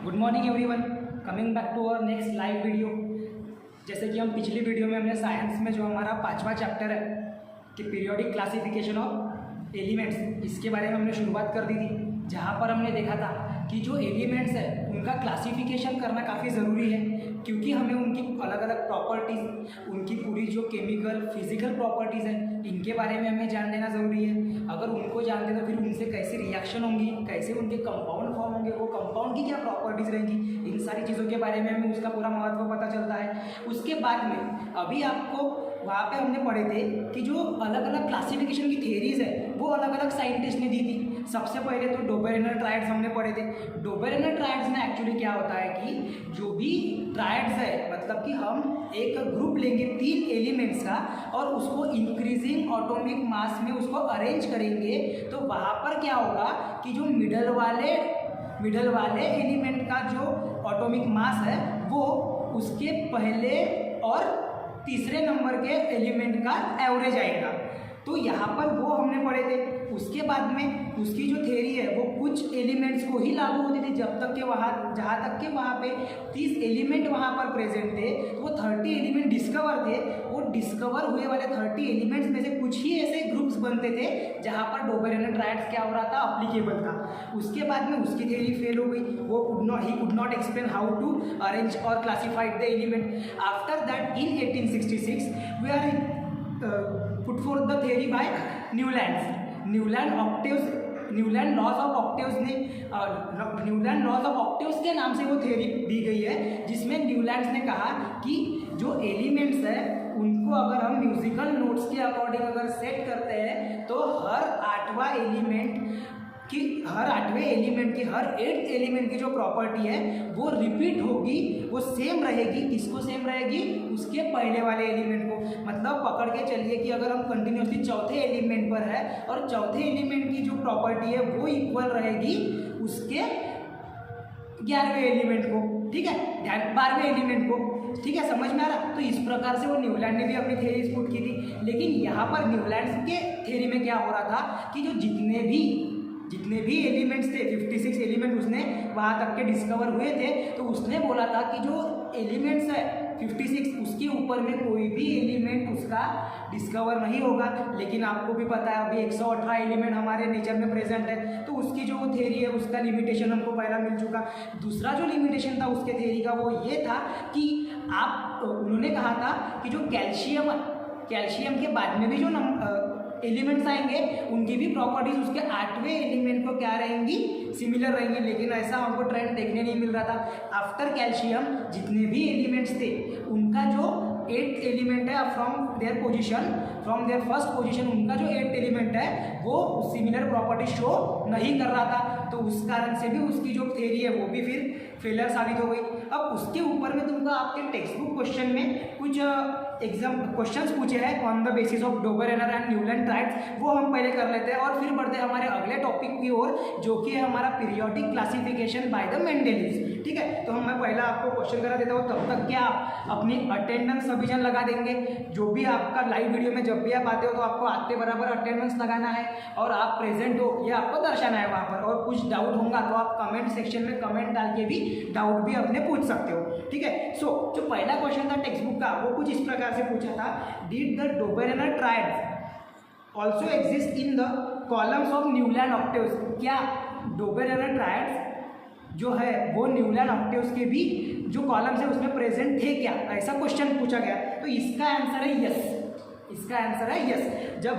Good morning everyone, coming back to our next live video. जैसे कि हम पिछली वीडियो में हमने साइंस में जो हमारा 5वां चैप्टर है कि पीरियोडिक क्लासिफिकेशन ऑफ एलिमेंट्स, इसके बारे में हमने शुरुआत कर दी थी, जहाँ पर हमने देखा था कि जो एलिमेंट्स है उनका क्लासिफिकेशन करना काफ़ी ज़रूरी है, क्योंकि हमें उनकी अलग अलग प्रॉपर्टीज़, उनकी पूरी जो केमिकल फिजिकल प्रॉपर्टीज़ हैं, इनके बारे में हमें जान लेना ज़रूरी है। अगर उनको जानते तो फिर उनसे कैसी रिएक्शन होंगी, कैसे उनके कंपाउंड फॉर्म होंगे, वो कंपाउंड की क्या प्रॉपर्टीज़ रहेंगी, इन सारी चीज़ों के बारे में हमें उसका पूरा महत्व पता चलता है। उसके बाद में अभी आपको वहाँ पे हमने पढ़े थे कि जो अलग अलग क्लासिफिकेशन की थेरीज़ है वो अलग अलग साइंटिस्ट ने दी थी। सबसे पहले तो डोबेरेनर ट्रायड्स हमने पढ़े थे। डोबेरेनर ट्रायड्स में एक्चुअली क्या होता है कि जो भी ट्रायड्स है, मतलब कि हम एक ग्रुप लेंगे 3 एलिमेंट्स का और उसको इंक्रीजिंग एटॉमिक मास में उसको अरेंज करेंगे, तो वहाँ पर क्या होगा कि जो मिडल वाले एलिमेंट का जो एटॉमिक मास है वो उसके पहले और तीसरे नंबर के एलिमेंट का एवरेज आएगा। तो यहाँ पर वो हमने पढ़े थे। उसके बाद में उसकी जो थ्योरी है वो कुछ एलिमेंट्स को ही लागू होती थी, जब तक के जहाँ तक के वहाँ पे 30 एलिमेंट वहाँ पर प्रेजेंट थे, तो वो 30 एलिमेंट डिस्कवर थे। वो डिस्कवर हुए वाले 30 एलिमेंट्स में से कुछ ही ऐसे ग्रुप्स बनते थे जहाँ पर डोबेरेनर ट्रायड्स क्या हो रहा था, अप्लीकेबल था। उसके बाद में उसकी थ्योरी फेल हो गई। वो he could not explain how to arrange और classified the element. After that in 1866 we are put forth the theory by Newland laws of octaves ने न्यूलैंड लॉज ऑफ ऑक्टेव्स के नाम से वो थ्योरी दी गई है, जिसमें न्यूलैंड्स ने कहा कि जो एलिमेंट्स है उनको अगर हम म्यूजिकल नोट्स के अकॉर्डिंग अगर सेट करते हैं तो हर 8वें एलिमेंट की हर 8th एलिमेंट की जो प्रॉपर्टी है वो रिपीट होगी, वो सेम रहेगी। किसको सेम रहेगी? उसके पहले वाले एलिमेंट को। मतलब पकड़ के चलिए कि अगर हम कंटिन्यूसली चौथे एलिमेंट पर है और चौथे एलिमेंट की जो प्रॉपर्टी है वो इक्वल रहेगी उसके 11वें एलिमेंट को, ठीक है, 12वें एलिमेंट को, ठीक है, समझ में आ रहा? तो इस प्रकार से वो न्यूलैंड ने भी अपनी थ्योरी पुट की थी। लेकिन यहाँ पर न्यूलैंड के थ्योरी में क्या हो रहा था कि जो जितने भी एलिमेंट्स थे, 56 एलिमेंट उसने वहाँ तक के डिस्कवर हुए थे, तो उसने बोला था कि जो एलिमेंट्स है 56 उसके ऊपर में कोई भी एलिमेंट उसका डिस्कवर नहीं होगा। लेकिन आपको भी पता है अभी 118 एलिमेंट हमारे नेचर में प्रेजेंट है, तो उसकी जो थ्योरी है उसका लिमिटेशन हमको पहला मिल चुका। दूसरा जो लिमिटेशन था उसके थ्योरी का वो ये था कि उन्होंने कहा था कि जो कैल्शियम के बाद में भी जो एलिमेंट्स आएंगे उनकी भी प्रॉपर्टीज उसके 8वें एलिमेंट को क्या रहेंगी, सिमिलर रहेंगी। लेकिन ऐसा हमको ट्रेंड देखने नहीं मिल रहा था। आफ्टर कैल्शियम जितने भी एलिमेंट्स थे उनका जो 8th एलिमेंट है फ्रॉम देयर फर्स्ट पोजीशन उनका जो 8th एलिमेंट है वो सिमिलर प्रॉपर्टी शो नहीं कर रहा था। तो उस कारण से भी उसकी जो थ्योरी है वो भी फिर फेलियर साबित हो गई। अब उसके ऊपर में तुमको आपके टेक्स्ट बुक क्वेश्चन में कुछ एग्जाम क्वेश्चंस पूछे हैं on the basis of Dobereiner and Newland triads, वो हम पहले कर लेते हैं और फिर बढ़ते हैं हमारे अगले टॉपिक की ओर, जो कि है हमारा पीरियोडिक क्लासिफिकेशन बाय द मेंडेलिव्स, ठीक है। तो मैं पहला आपको क्वेश्चन करा देता हूँ, तब तक क्या आप अपनी अटेंडेंस सभी जन लगा देंगे। जो भी आपका लाइव वीडियो में जब भी आप आते हो तो आपको आते बराबर अटेंडेंस लगाना है और आप प्रेजेंट हो ये आपको दर्शाना है वहाँ पर। और कुछ डाउट होगा तो आप कमेंट सेक्शन में कमेंट डाल के भी डाउट भी अपने पूछ सकते हो, ठीक है। सो जो पहला क्वेश्चन था टेक्स्ट बुक का वो कुछ इस प्रकार से पूछा था, did the Dobereiner triads also exist in the columns of Newland octaves? क्या डोबेरेनर ट्रायड्स जो है वो न्यूलैंड ऑक्टेव्स के भी जो कॉलम्स है उसमें प्रेजेंट थे क्या? ऐसा क्वेश्चन पूछा गया। तो इसका आंसर है यस। जब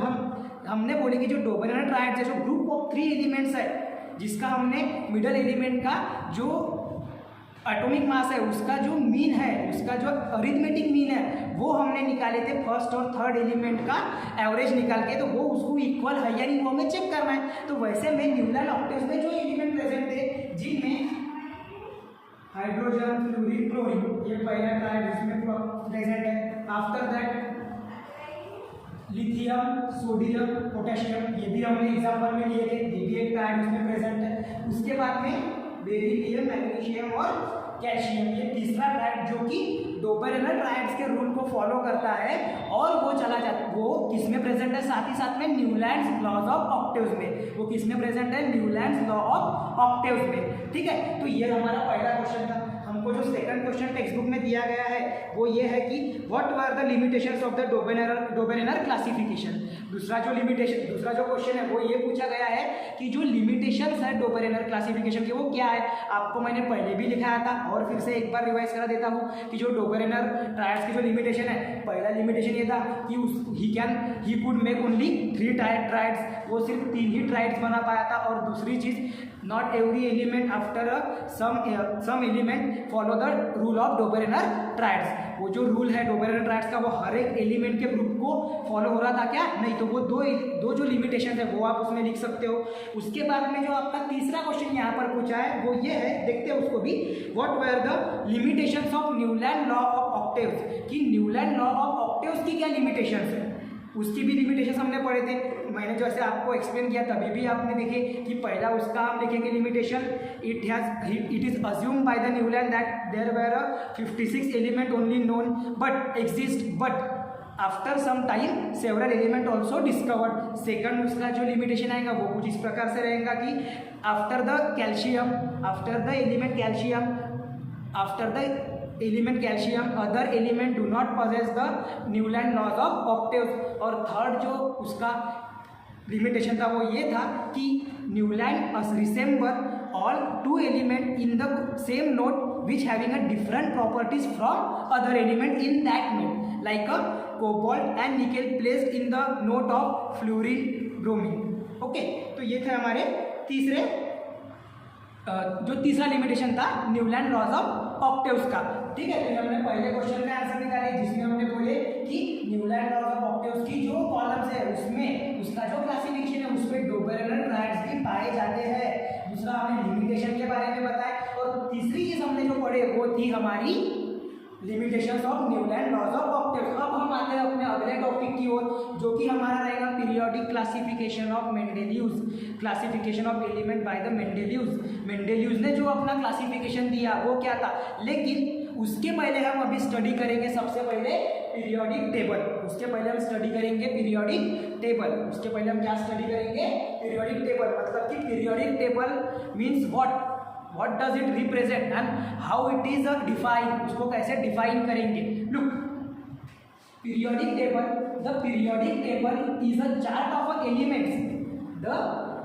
हमने बोले कि जो डोबेरेनर ट्रायड्स है, जो ग्रुप ऑफ 3 एलिमेंट्स है, जिसका हमने मिडल एलिमेंट का जो एटॉमिक मास है उसका जो मीन है, उसका जो अरिथमेटिक मीन है वो हमने निकाले थे फर्स्ट और थर्ड एलिमेंट का एवरेज निकाल के, तो वो उसको इक्वल है या नहीं वो हमें चेक करना है। तो वैसे में न्यूलैंड ऑक्टेव्स में जो एलिमेंट प्रेजेंट थे जिनमें हाइड्रोजन, फ्लोरीन, क्लोरीन, ये पहला ट्रायड इसमें प्रेजेंट है। After that lithium, sodium, potassium, ये भी हमने एग्जाम्पल में लिए थे, ये भी एक ट्रायड उसमें प्रेजेंट है। उसके बाद में बेरिलियम, मैग्नीशियम और कैल्शियम। ये तीसरा ट्राइड जो कि डोबेरेनर ट्राइड्स के रूल को फॉलो करता है और वो चला जाता, वो किसमें प्रेजेंट है, साथ ही साथ में न्यूलैंड्स लॉज ऑफ ऑक्टेव्स में, वो किसमें प्रेजेंट है, न्यूलैंड्स लॉ ऑफ ऑक्टेव्स में। ठीक है, तो ये हमारा पहला क्वेश्चन था। हमको जो सेकंड क्वेश्चन टेक्स्ट बुक में दिया गया है वो ये है कि what were the limitations of the Dobereiner classification. दूसरा जो क्वेश्चन है वो ये पूछा गया है कि जो लिमिटेशंस है डोबेरेनर क्लासिफिकेशन के वो क्या है। आपको मैंने पहले भी लिखाया था और फिर से एक बार रिवाइज करा देता हूँ कि जो डोबेरेनर ट्रायड्स की जो लिमिटेशन है, पहला लिमिटेशन ये था कि he could make only 3 triads, वो सिर्फ 3 ही ट्रायड्स बना पाया था। और दूसरी चीज़, not every element after some element follow the rule of Dobereiner triads. वो जो रूल है डोबेरेनर ट्रायड्स का वो हर एक एलिमेंट के ग्रुप को फॉलो हो रहा था क्या, नहीं। तो वो दो जो लिमिटेशन है वो आप उसमें लिख सकते हो। उसके बाद में जो आपका तीसरा क्वेश्चन यहाँ पर पूछा है वो ये है, देखते हैं उसको भी। What were the limitations of Newlands law of octaves, कि न्यूलैंड लॉ ऑफ ऑक्टेव्स की क्या लिमिटेशंस है, उसकी भी लिमिटेशन हमने पढ़े थे। मैंने जैसे आपको एक्सप्लेन किया तभी भी आपने देखे कि पहला उसका हम लिखेंगे limitation, it is assume by the Newlands that there were 56 element only known but exist, but after some time several element also discovered. Second उसका जो लिमिटेशन आएगा वो कुछ इस प्रकार से रहेगा कि after the element calcium other element do not possess the Newlands laws of octaves. और थर्ड जो उसका लिमिटेशन था वो ये था कि Newlands resemble all 2 element in the same note which having a different properties from other element in that note, like a cobalt and nickel placed in the note of fluorine bromine। Okay, तो ये थे हमारे तीसरा limitation था Newland laws of octaves का। ठीक है, तो हमने पहले क्वेश्चन का आंसर निकाले जिसमें हमने बोले कि न्यूलैंड लॉज ऑफ ऑक्टेव्स की जो कॉलम्स है उसमें उसका जो क्लासिफिकेशन है उसमें डोबेरेनर ट्रायड्स भी पाए जाते हैं। दूसरा हमने लिमिटेशन के बारे में बताया और तीसरी चीज हमने जो पढ़े वो थी हमारी limitations of Newlands laws of octaves. अब हम आते हैं अपने अगले टॉपिक की ओर जो कि हमारा रहेगा periodic classification of Mendeleev's, classification of element by the Mendeleev's ने जो अपना क्लासिफिकेशन दिया वो क्या था। लेकिन उसके पहले हम अभी स्टडी करेंगे सबसे पहले पीरियोडिक टेबल। उसके पहले हम स्टडी करेंगे पीरियोडिक टेबल। उसके पहले हम क्या स्टडी करेंगे, पीरियोडिक टेबल। मतलब कि periodic table means what does it represent and how it is define, उसको कैसे डिफाइन करेंगे। Look, periodic table is a chart of elements. The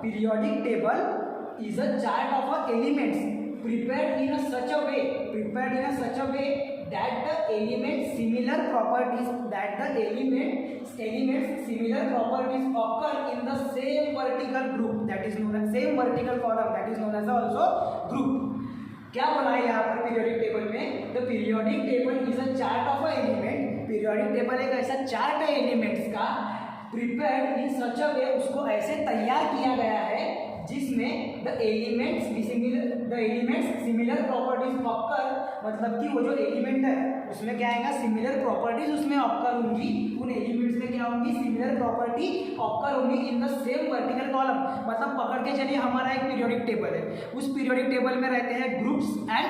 periodic table is a chart of elements prepared in such a way that the elements similar properties occur in the same vertical group, that is known as same vertical column, that is known as also group। क्या बोला है यहाँ पर periodic table में, the periodic table is a chart of a element. Periodic table एक ऐसा chart है elements का, प्रिपेयर्ड इन सच अ वे, उसको ऐसे तैयार किया गया है जिसमें the elements similar properties occur, मतलब कि वो जो एलिमेंट है उसमें क्या आएगा, सिमिलर प्रॉपर्टीज उसमें ऑक्कर होंगी, उन एलिमेंट्स में क्या होंगी, सिमिलर प्रॉपर्टी ऑक्कर होंगी इन द सेम वर्टिकल कॉलम। मतलब पकड़ के चलिए हमारा एक पीरियोडिक टेबल है, उस पीरियोडिक टेबल में रहते हैं ग्रुप्स एंड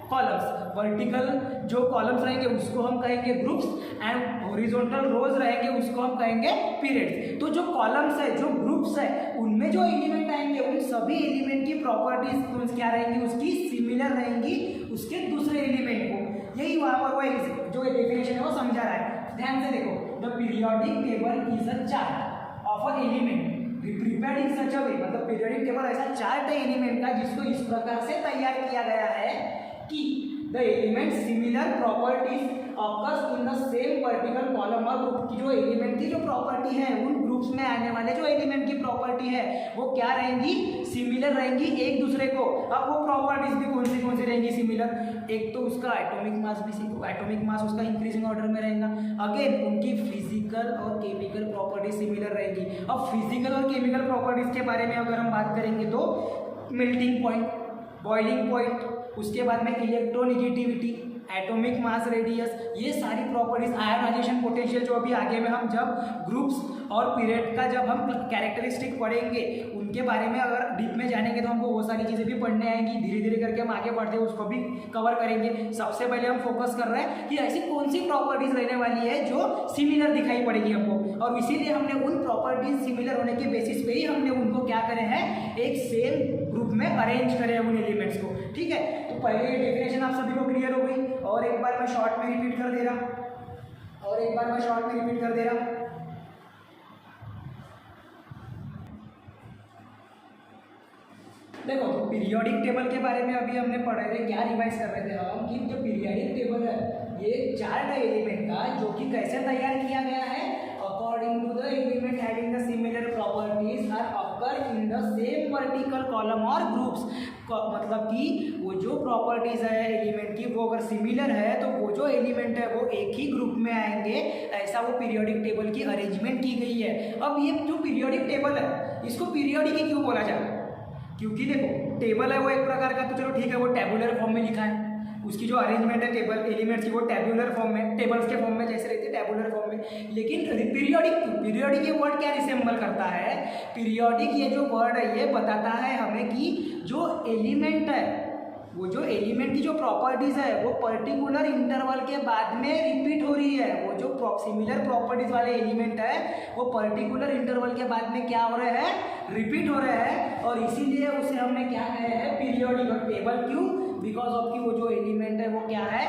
कॉलम्स। वर्टिकल जो कॉलम्स रहेंगे उसको हम कहेंगे ग्रुप्स एंड हॉरिजॉन्टल रोज रहेंगे उसको हम कहेंगे पीरियड्स। तो जो कॉलम्स है, जो ग्रुप्स है, उनमें जो एलिमेंट आएंगे उन सभी एलिमेंट की प्रॉपर्टीज क्या रहेंगी, उसकी सिमिलर रहेंगी उसके दूसरे एलिमेंट को। यही वहाँ पर वो जो डेफिनेशन है वो समझा रहा है। ध्यान से देखो, the periodic table is a chart of a element prepared in such a way, मतलब पीरियोडिक टेबल ऐसा चार्ट है एलिमेंट का जिसको इस प्रकार से तैयार किया गया है कि the element similar properties occurs in the same vertical column और ग्रुप की जो एलिमेंट की जो प्रॉपर्टी है उन ग्रुप्स में आने वाले जो एलिमेंट की प्रॉपर्टी है वो क्या रहेंगी, सिमिलर रहेंगी एक दूसरे को। अब वो प्रॉपर्टीज भी कौन सी रहेंगी सिमिलर, एक तो उसका एटॉमिक मास उसका इंक्रीजिंग ऑर्डर में रहेगा। अगेन उनकी फिजिकल और केमिकल प्रॉपर्टीज सिमिलर रहेगी। अब फिजिकल और केमिकल प्रॉपर्टीज के बारे में अगर हम बात करेंगे तो मेल्टिंग पॉइंट, बॉइलिंग पॉइंट, उसके बाद में इलेक्ट्रोनेगेटिविटी, एटॉमिक मास रेडियस, ये सारी प्रॉपर्टीज, आयोनाइजेशन पोटेंशियल, जो अभी आगे में हम जब ग्रुप्स और पीरियड का जब हम कैरेक्टरिस्टिक पढ़ेंगे उनके बारे में अगर डीप में जानेंगे तो हमको वो सारी चीज़ें भी पढ़ने आएंगी, धीरे धीरे करके हम आगे बढ़ते हैं उसको भी कवर करेंगे। सबसे पहले हम फोकस कर रहे हैं कि ऐसी कौन सी प्रॉपर्टीज रहने वाली है जो सिमिलर दिखाई पड़ेगी हमको, और इसीलिए हमने उन प्रॉपर्टीज सिमिलर होने के बेसिस पे ही हमने उनको क्या करे हैं, एक सेम ग्रुप में अरेंज करे हैं उन एलिमेंट्स को। ठीक है, तो पहले डेफिनेशन आप सभी को क्लियर हो गई, और एक बार मैं शॉर्ट में रिपीट कर दे रहा देखो, तो पीरियोडिक टेबल के बारे में अभी हमने पढ़े थे, क्या रिवाइज कर रहे थे हम कि जो पीरियोडिक टेबल है ये चार्ट एलिमेंट का जो कि कैसे तैयार किया गया है, according to the element having the similar properties are occur in the same vertical column और ग्रुप्स। मतलब कि वो जो प्रॉपर्टीज है एलिमेंट की वो अगर सिमिलर है तो वो जो एलिमेंट है वो एक ही ग्रुप में आएंगे, ऐसा वो पीरियोडिक टेबल की अरेंजमेंट की गई है। अब ये जो पीरियोडिक टेबल है इसको पीरियोडिक ही क्यों बोला जाए, क्योंकि देखो टेबल है वो एक प्रकार का, तो चलो ठीक है वो टेबुलर फॉर्म में लिखा है, उसकी जो अरेंजमेंट है टेबल एलिमेंट्स की वो टेबुलर फॉर्म में, टेबल्स के फॉर्म में जैसे रहती है टेबुलर फॉर्म में। लेकिन पीरियोडिक ये वर्ड क्या रिसेंबल करता है, पीरियोडिक ये जो वर्ड है ये बताता है हमें कि जो एलिमेंट है वो जो एलिमेंट की जो प्रॉपर्टीज है वो पर्टिकुलर इंटरवल के बाद में रिपीट हो रही है। वो जो सिमिलर प्रॉपर्टीज वाले एलिमेंट है वो पर्टिकुलर इंटरवल के बाद में क्या हो रहे हैं, रिपीट हो रहे हैं, और इसीलिए उसे हमने क्या कहे हैं, पीरियोडिक। और टेबल क्यों, बिकॉज ऑफ की वो जो एलिमेंट है वो क्या है,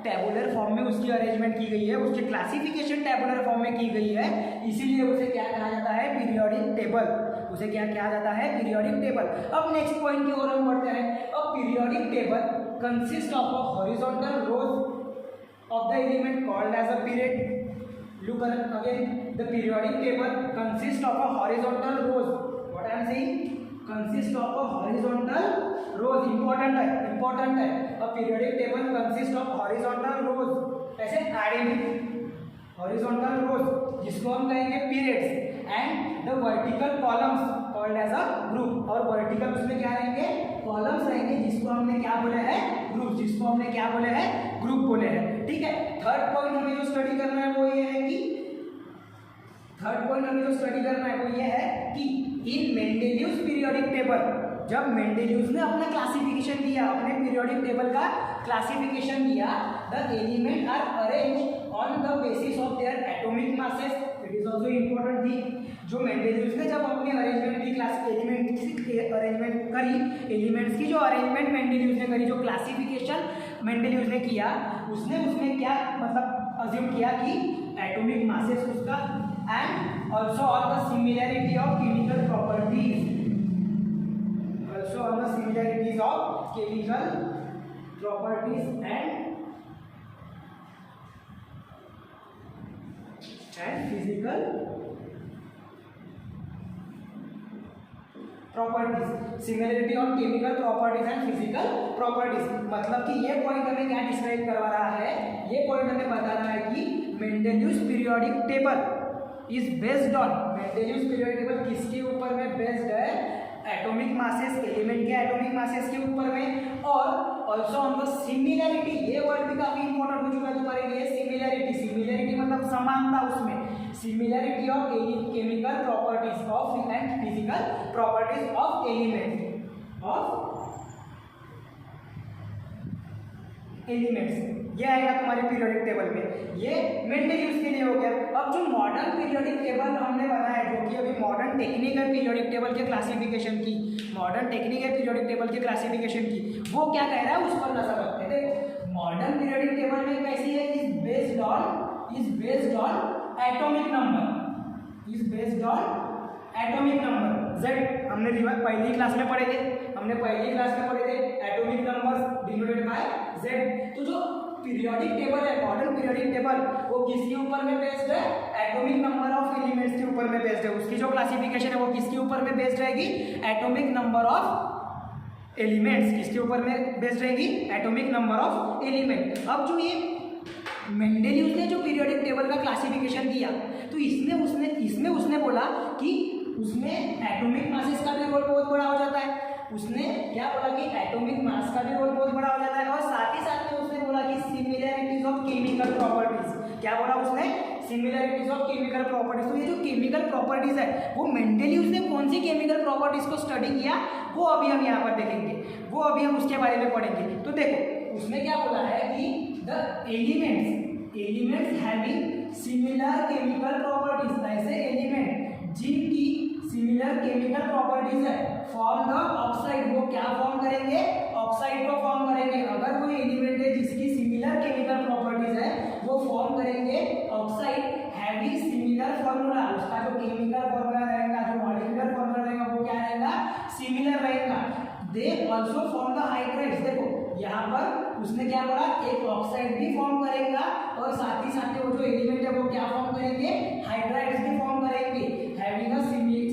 टेबुलर फॉर्म में उसकी अरेंजमेंट की गई है, उसकी क्लासिफिकेशन टेबुलर फॉर्म में की गई है, इसीलिए उसे क्या कहा जाता है, पीरियोडिक टेबल। उसे क्या कहा जाता है, पीरियोडिक टेबल। अब नेक्स्ट पॉइंट की ओर हम बढ़ते हैं। अब periodic table consist of a horizontal rows of the element called as a period. Look again, the periodic table consist of a horizontal rows, what I am saying, consist of a horizontal rows, important है। A periodic table consist of horizontal rows, ऐसे adding horizontal rows जिसको हम कहेंगे periods, and the vertical columns called as a group. और vertical उसमें क्या रहेंगे, columns रहेंगे जिसको हमने क्या बोले हैं, ग्रुप, जिसको हमने क्या बोले हैं, ग्रुप बोले हैं। ठीक है, थर्ड पॉइंट हमें जो स्टडी करना है वो ये है कि इन मेंडेलियस पीरियोडिक टेबल, जब मेंडेलियस ने अपना क्लासिफिकेशन दिया, अपने पीरियोडिक टेबल का क्लासिफिकेशन दिया, the element are arrange on the basis of their atomic masses. It is also important thing. जो मेंडेलियस ने जब अपनी अरेंजमेंट की अरेंजमेंट करी, एलिमेंट्स की जो अरेंजमेंट मेंडेलियस ने करी, जो क्लासिफिकेशन मेंडेलियस ने किया, उसने क्या मतलब अज्यूम किया कि एटॉमिक मासेस उसका, and also on the similarity of chemical properties, on the similarities of chemical properties and physical properties, similarity on chemical properties and physical properties। मतलब कि ये पॉइंट हमें क्या डिस्क्राइब करवा रहा है, ये पॉइंट हमें बता रहा है कि Mendeleev's periodic table is based on, Mendeleev's periodic table किसके ऊपर में बेस्ड है, एटॉमिक मासेस, एलिमेंट के एटॉमिक मासेस के ऊपर में, और ऑल्सो ऑन द सिमिलैरिटी। ये वर्ड भी काफी इंपॉर्टेंट हो चुका है तुम्हारे लिए, सिमिलैरिटी मतलब समानता, उसमें similarity of chemical properties of and physical properties of elements, ये आएगा तुम्हारे पीरियोडिक टेबल में। ये मेंडेलियस के लिए हो गया। अब जो मॉडर्न पीरियोडिक टेबल हमने बनाया, जो कि अभी मॉडर्न टेक्निक है पीरियोडिक टेबल के क्लासिफिकेशन की, मॉडर्न टेक्निक है पीरियोडिक टेबल के क्लासिफिकेशन की, वो क्या कह रहा है उस पर नजर रखते हैं। देखो, मॉडर्न पीरियोडिक टेबल में कैसी है, is based on atomic number, Z। हमने पहली क्लास में पढ़े थे, atomic numbers denoted by Z। तो जो पीरियोडिक टेबल है, मॉडर्न पीरियोडिक टेबल, वो किसके ऊपर में बेस्ड है, एटॉमिक नंबर ऑफ एलिमेंट्स के ऊपर में बेस्ड है। उसकी जो क्लासिफिकेशन है वो किसके ऊपर में बेस्ड रहेगी, एटॉमिक नंबर ऑफ एलिमेंट्स। किसके ऊपर में बेस्ड रहेगी, एटॉमिक नंबर ऑफ एलिमेंट। अब जो ये मेंडेलियस ने जो पीरियोडिक टेबल का क्लासिफिकेशन दिया, तो इसमें उसने बोला कि उसमें एटॉमिक मासेस का भी रोल बहुत बड़ा हो जाता है। उसने क्या बोला कि एटॉमिक मास का भी रोल बहुत बड़ा हो जाता है, और साथ ही साथ में उसने बोला कि सिमिलैरिटीज ऑफ केमिकल प्रॉपर्टीज। क्या बोला उसने, सिमिलरिटीज ऑफ केमिकल प्रॉपर्टीज। तो ये जो केमिकल प्रॉपर्टीज है वो मेंडेलियस ने कौन सी केमिकल प्रॉपर्टीज को स्टडी किया वो अभी हम यहाँ पर देखेंगे, वो अभी हम उसके बारे में पढ़ेंगे। तो देखो उसमें क्या बोला है कि the elements having similar chemical properties, ऐसे एलिमेंट जिनकी सिमिलर केमिकल प्रॉपर्टीज है फॉर्म द ऑक्साइड, वो क्या फॉर्म करेंगे, ऑक्साइड को फॉर्म करेंगे। अगर कोई एलिमेंट है जिसकी सिमिलर केमिकल प्रॉपर्टीज है वो फॉर्म करेंगे ऑक्साइड हैविंग सिमिलर फॉर्मूला, उसका जो केमिकल फॉर्मूला रहेगा, जो मॉलिक्यूलर फॉर्मूला रहेगा वो क्या रहेगा, सिमिलर रहेगा। They also form the hydrides, देखो यहाँ पर उसने क्या बोला, एक ऑक्साइड भी फॉर्म करेगा और साथ ही साथ वो जो एलिमेंट है वो क्या फॉर्म करेंगे, हाइड्राइड्स भी फॉर्म करेंगे having a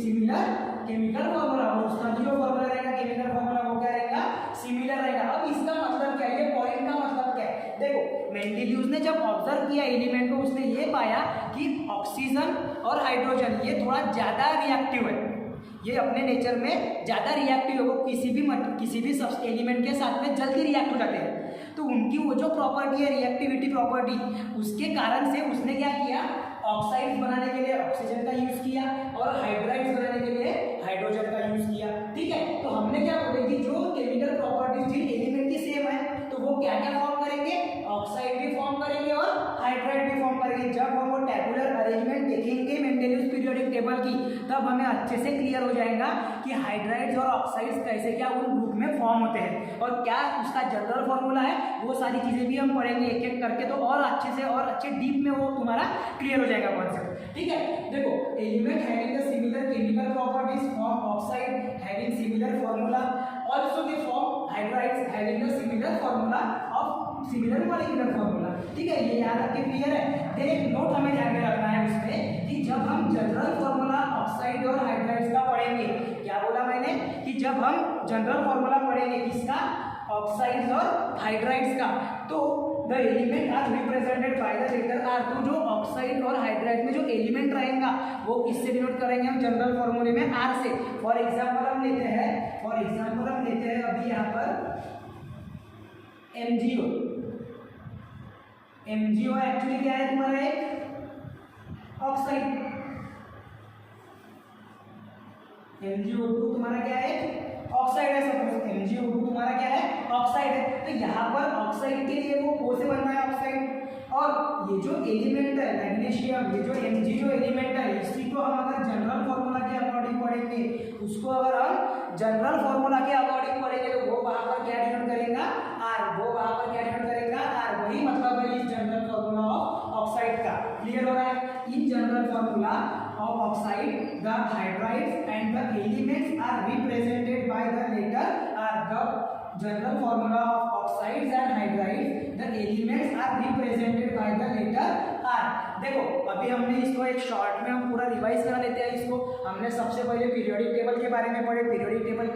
similar chemical formula, और उसका जो फॉर्मूला रहेगा केमिकल फॉर्मूला वो क्या रहेगा, सिमिलर रहेगा। अब इसका मतलब क्या है, ये पॉइंट का मतलब क्या है, देखो मेंडेलियस ने जब ऑब्जर्व किया एलिमेंट को उसने ये पाया कि ऑक्सीजन और हाइड्रोजन ये थोड़ा ज़्यादा रिएक्टिव है, ये अपने नेचर में ज़्यादा रिएक्टिव है, वो किसी भी सब एलिमेंट के साथ में जल्दी रिएक्ट हो जाते हैं। तो उनकी वो जो प्रॉपर्टी है रिएक्टिविटी प्रॉपर्टी, उसके कारण से उसने क्या किया, ऑक्साइड्स बनाने के लिए ऑक्सीजन का यूज किया और हाइड्राइड्स बनाने के लिए हाइड्रोजन का यूज किया। ठीक है, तो हमने क्या बोले कि जो केमिकल प्रॉपर्टीज जिन एलिमेंट की सेम है तो वो क्या क्या फॉर्म करेंगे, ऑक्साइड भी फॉर्म करेंगे और हाइड्राइड भी फॉर्म करेंगे। जब हम वो टेबुलर अरेंजमेंट देखेंगे मेंडेलियस पीरियोडिक टेबल की, तब हमें अच्छे से क्लियर हो जाएगा कि हाइड्राइड्स और ऑक्साइड्स कैसे क्या उन ग्रुप में फॉर्म होते हैं और क्या उसका जनरल फॉर्मूला है, वो सारी चीजें भी हम पढ़ेंगे एक एक करके, तो और अच्छे से और अच्छे डीप में वो तुम्हारा क्लियर हो जाएगा कॉन्सेप्ट। ठीक है, देखो element having the similar chemical properties form oxide having similar formula, also they form hydrides having the similar formula of similar molecular formula. ठीक है, ये याद रख के क्लियर है। देन एक नोट हमें ध्यान में रखना है उसमें कि जब हम जनरल फॉर्मूला ऑक्साइड और हाइड्राइड्स का पढ़ेंगे, क्या बोला मैंने कि जब हम जनरल फॉर्मूला पढ़ेंगे किसका, ऑक्साइड्स और हाइड्राइड्स का, तो the element are represented by the letter R. तो जो ऑक्साइड और हाइड्राइड में जो एलिमेंट रहेगा वो किससे डिनोट करेंगे हम, जनरल फॉर्मूले में आर से। फॉर एग्जांपल हम लेते हैं अभी यहाँ पर MgO एक्चुअली क्या है तुम्हारा, एक ऑक्साइड, MgO2 तुम्हारा क्या है, ऑक्साइड है। सपोज MgO2 तुम्हारा क्या है, ऑक्साइड है। तो यहाँ पर ऑक्साइड के लिए वो O से बन रहा है ऑक्साइड, और ये जो एलिमेंट है मैग्नीशियम, ये जो Mg जो एलिमेंट है, इसी को हम अगर जनरल फॉर्मूला के अकॉर्डिंग पढ़ेंगे, उसको अगर हम जनरल फॉर्मूला के अकॉर्डिंग पढ़ेंगे तो वो वहाँ पर क्या डिनोट करेगा, आर, वो वहाँ पर क्या डिनोट करेगा, आर। वही मतलब है इस जनरल फॉर्मूला ऑफ ऑक्साइड का। क्लियर हो रहा है, in general formula of oxide the hydrides and the elements are represented by the letter R. The general formula of oxides and hydrides, the elements are represented by the letter R. देखो अभी हमने इसको एक short में हम पूरा revise करा लेते हैं इसको। हमने सबसे पहले पीरियोडिक टेबल के बारे में पढ़े, पीरियोडिक टेबल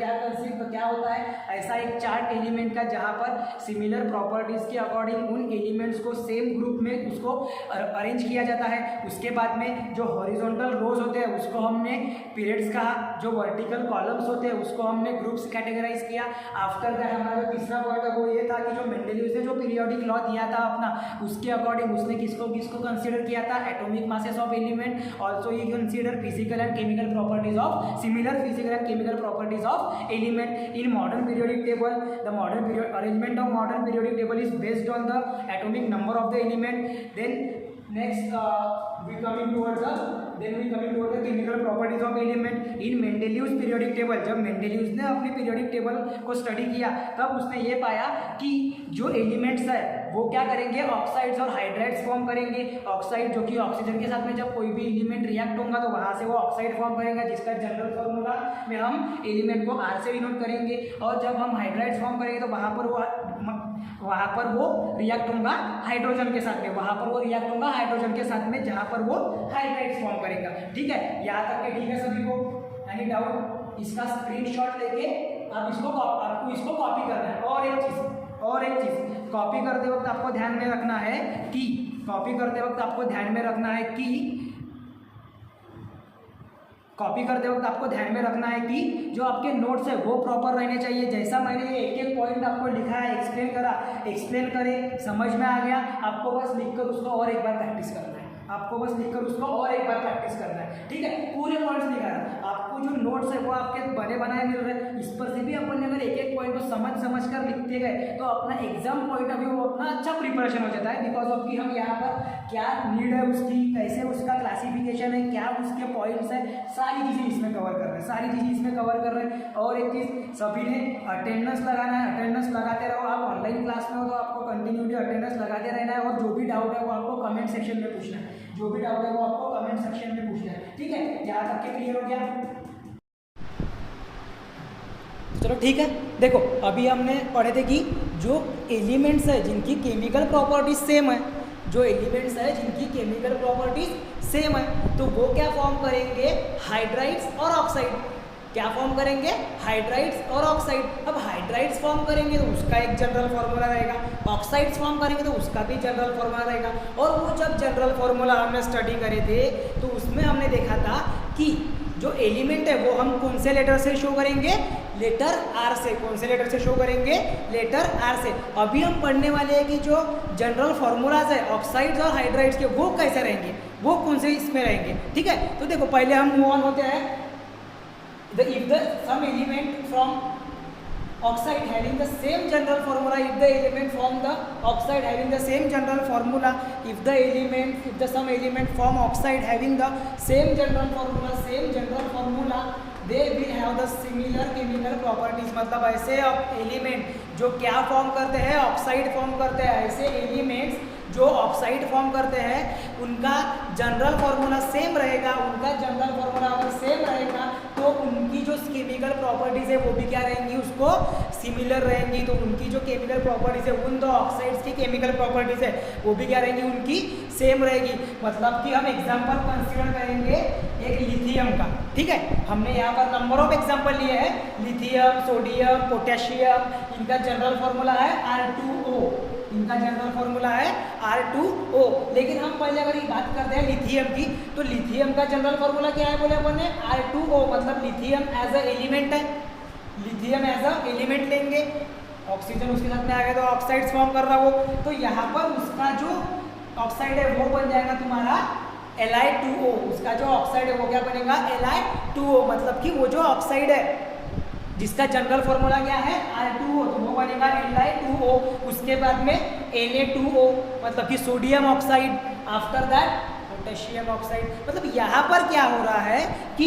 क्या होता है, ऐसा एक चार्ट एलिमेंट का जहाँ पर सिमिलर प्रॉपर्टीज के अकॉर्डिंग उन एलिमेंट्स को सेम ग्रुप में उसको अरेंज किया जाता है। उसके बाद में जो हॉरिजॉन्टल रोज होते हैं उसको हमने पीरियड्स कहा, जो वर्टिकल कॉलम्स होते हैं उसको हमने ग्रुप्स कैटेगराइज किया। आफ्टर दैट हमारा जो तीसरा पॉइंट है वो ये था कि जो मेंडेलियस ने जो पीरियोडिक लॉ दिया था अपना, उसके अकॉर्डिंग उसने किसको कंसीडर किया था, atomic masses of element. Also ये consider physical and chemical properties of similar physical and chemical properties of element in modern periodic table. The modern period arrangement of modern periodic table is based on the atomic number of the element. Then next we coming towards the chemical properties of element in Mendeleev's periodic table। जब मेंडेलियस ने अपनी periodic table को study किया तब उसने ये पाया कि जो एलिमेंट्स है वो क्या करेंगे, ऑक्साइड्स और हाइड्राइड्स फॉर्म करेंगे। ऑक्साइड जो कि ऑक्सीजन के साथ में जब कोई भी एलिमेंट रिएक्ट होगा तो वहाँ से वो ऑक्साइड फॉर्म करेगा, जिसका जनरल फॉर्मूला में हम एलिमेंट को आर से डिनोट करेंगे। और जब हम हाइड्राइड्स फॉर्म करेंगे तो वहाँ पर वो रिएक्ट होगा हाइड्रोजन के साथ में, वहाँ पर वो रिएक्ट होगा हाइड्रोजन के साथ में जहाँ पर वो हाइड्राइड्स फॉर्म करेगा। ठीक है, यहाँ तक के ठीक है सभी को, एनी डाउट? इसका स्क्रीनशॉट लेके आपको इसको कॉपी करना है। और एक चीज़ कॉपी करते वक्त आपको ध्यान में रखना है कि जो आपके नोट्स है वो प्रॉपर रहने चाहिए। जैसा मैंने एक एक पॉइंट आपको लिखा है, एक्सप्लेन करे, समझ में आ गया, आपको बस लिखकर उसको और एक बार प्रैक्टिस करना है। आपको बस लिखकर उसको और एक बार प्रैक्टिस करना है, ठीक है। पूरे पॉइंट्स नहीं करना, आपको जो नोट्स है वो आपके बने बनाए मिल रहे हैं, इस पर से भी अपन ने अगर एक एक पॉइंट को समझ कर लिखते गए तो अपना एग्जाम पॉइंट ऑफ व्यू अपना अच्छा प्रिपरेशन हो जाता है। बिकॉज ऑफ कि हम यहाँ पर क्या नीड है उसकी, कैसे उसका क्लासिफिकेशन है, क्या उसके पॉइंट्स है, सारी चीज़ें इसमें कवर कर रहे हैं, सारी चीज़ें इसमें कवर कर रहे हैं। और एक चीज़, सभी ने अटेंडेंस लगाना है, अटेंडेंस लगाते रहो। आप ऑनलाइन क्लास में हो तो आपको कंटिन्यूटी अटेंडेंस लगाते रहना है, और जो भी डाउट है वो आपको कमेंट सेक्शन में पूछना है, जो भी डाउट है वो आपको कमेंट सेक्शन में पूछना है, ठीक है। यहाँ तक के क्लियर हो गया? चलो ठीक है, देखो अभी हमने पढ़े थे कि जो एलिमेंट्स है जिनकी केमिकल प्रॉपर्टीज सेम है, जो एलिमेंट्स है जिनकी केमिकल प्रॉपर्टीज सेम है, तो वो क्या फॉर्म करेंगे, हाइड्राइड्स और ऑक्साइड। क्या फॉर्म करेंगे, हाइड्राइड्स और ऑक्साइड। अब हाइड्राइड्स फॉर्म करेंगे तो उसका एक जनरल फॉर्मूला रहेगा, ऑक्साइड्स फॉर्म करेंगे तो उसका भी जनरल फॉर्मूला रहेगा। और वो जब जनरल फॉर्मूला हमने स्टडी करे थे तो उसमें हमने देखा था कि जो एलिमेंट है वो हम कौन से लेटर से शो करेंगे, लेटर आर से। कौन से लेटर से शो करेंगे, लेटर आर से। अभी हम पढ़ने वाले हैं कि जो जनरल फॉर्मूलाज है ऑक्साइड्स और हाइड्राइड्स के वो कैसे रहेंगे, वो कौन से इसमें रहेंगे, ठीक है। तो देखो पहले हम मूव ऑन होते हैं। if the some element from oxide having the same general formula, if the element from the oxide having the same general formula, if the some element from oxide having the same general formula, they will have the similar chemical properties। मतलब ऐसे element जो क्या form करते हैं, oxide form करते हैं, ऐसे elements जो ऑक्साइड फॉर्म करते हैं उनका जनरल फॉर्मूला सेम रहेगा। उनका जनरल फॉर्मूला अगर सेम रहेगा तो उनकी जो केमिकल प्रॉपर्टीज है वो भी क्या रहेंगी, उसको सिमिलर रहेंगी। तो उनकी जो केमिकल प्रॉपर्टीज है, उन दो ऑक्साइड्स की केमिकल प्रॉपर्टीज है वो भी क्या रहेंगी, उनकी सेम रहेगी। मतलब कि हम एग्जाम्पल कंसिडर करेंगे एक लिथियम का, ठीक है। हमने यहाँ पर नंबर ऑफ एग्जाम्पल लिए हैं, लिथियम, सोडियम, पोटेशियम। इनका जनरल फॉर्मूला है R2O, इनका जनरल फॉर्मूला है R2O। लेकिन हम पहले अगर ये बात करते हैं लिथियम की, तो लिथियम का जनरल फॉर्मूला क्या है, बोले अपन ने R2O। मतलब लिथियम एज अ एलिमेंट है, लिथियम एज अ एलिमेंट लेंगे, ऑक्सीजन उसके साथ में आ गया तो ऑक्साइड्स फॉर्म कर रहा वो, तो यहाँ पर उसका जो ऑक्साइड है वो बन जाएगा तुम्हारा Li2O। उसका जो ऑक्साइड है वो क्या बनेगा, Li2O। मतलब कि वो जो ऑक्साइड है जिसका जनरल फॉर्मूला क्या है R2O, तो वो बनेगा Li2O। उसके बाद में Na2O मतलब कि sodium oxide, after that potassium oxide. मतलब यहाँ पर क्या हो रहा है कि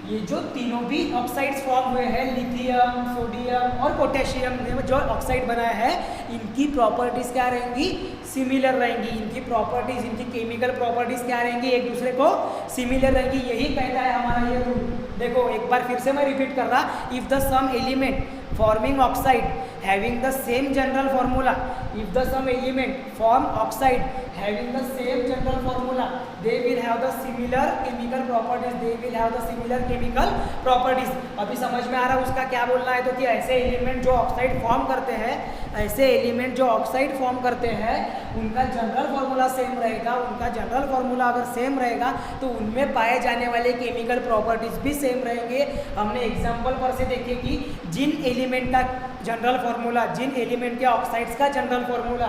ये जो तीनों भी ऑक्साइड्स फॉर्म हुए हैं, लिथियम, सोडियम और पोटेशियम ने जो ऑक्साइड बनाया है, इनकी प्रॉपर्टीज क्या रहेंगी, सिमिलर रहेंगी। इनकी प्रॉपर्टीज, इनकी केमिकल प्रॉपर्टीज क्या रहेंगी, एक दूसरे को सिमिलर रहेंगी। यही कहता है हमारा ये रूल। देखो एक बार फिर से मैं रिपीट कर रहा, if the some element forming oxide having the same general formula, if the some element form oxide having the same general formula, they will have the similar chemical properties, they will have the similar chemical properties। अभी समझ में आ रहा है उसका क्या बोलना है, तो कि ऐसे एलिमेंट जो ऑक्साइड फॉर्म करते हैं, ऐसे एलिमेंट जो ऑक्साइड फॉर्म करते हैं उनका जनरल फॉर्मूला सेम रहेगा। उनका जनरल फॉर्मूला अगर सेम रहेगा तो उनमें पाए जाने वाले केमिकल प्रॉपर्टीज भी सेम रहेंगे। हमने एग्जाम्पल पर से देखे कि जिन एलिमेंट का जनरल फॉर्मूला, जिन एलिमेंट के ऑक्साइड्स का जनरल फॉर्मूला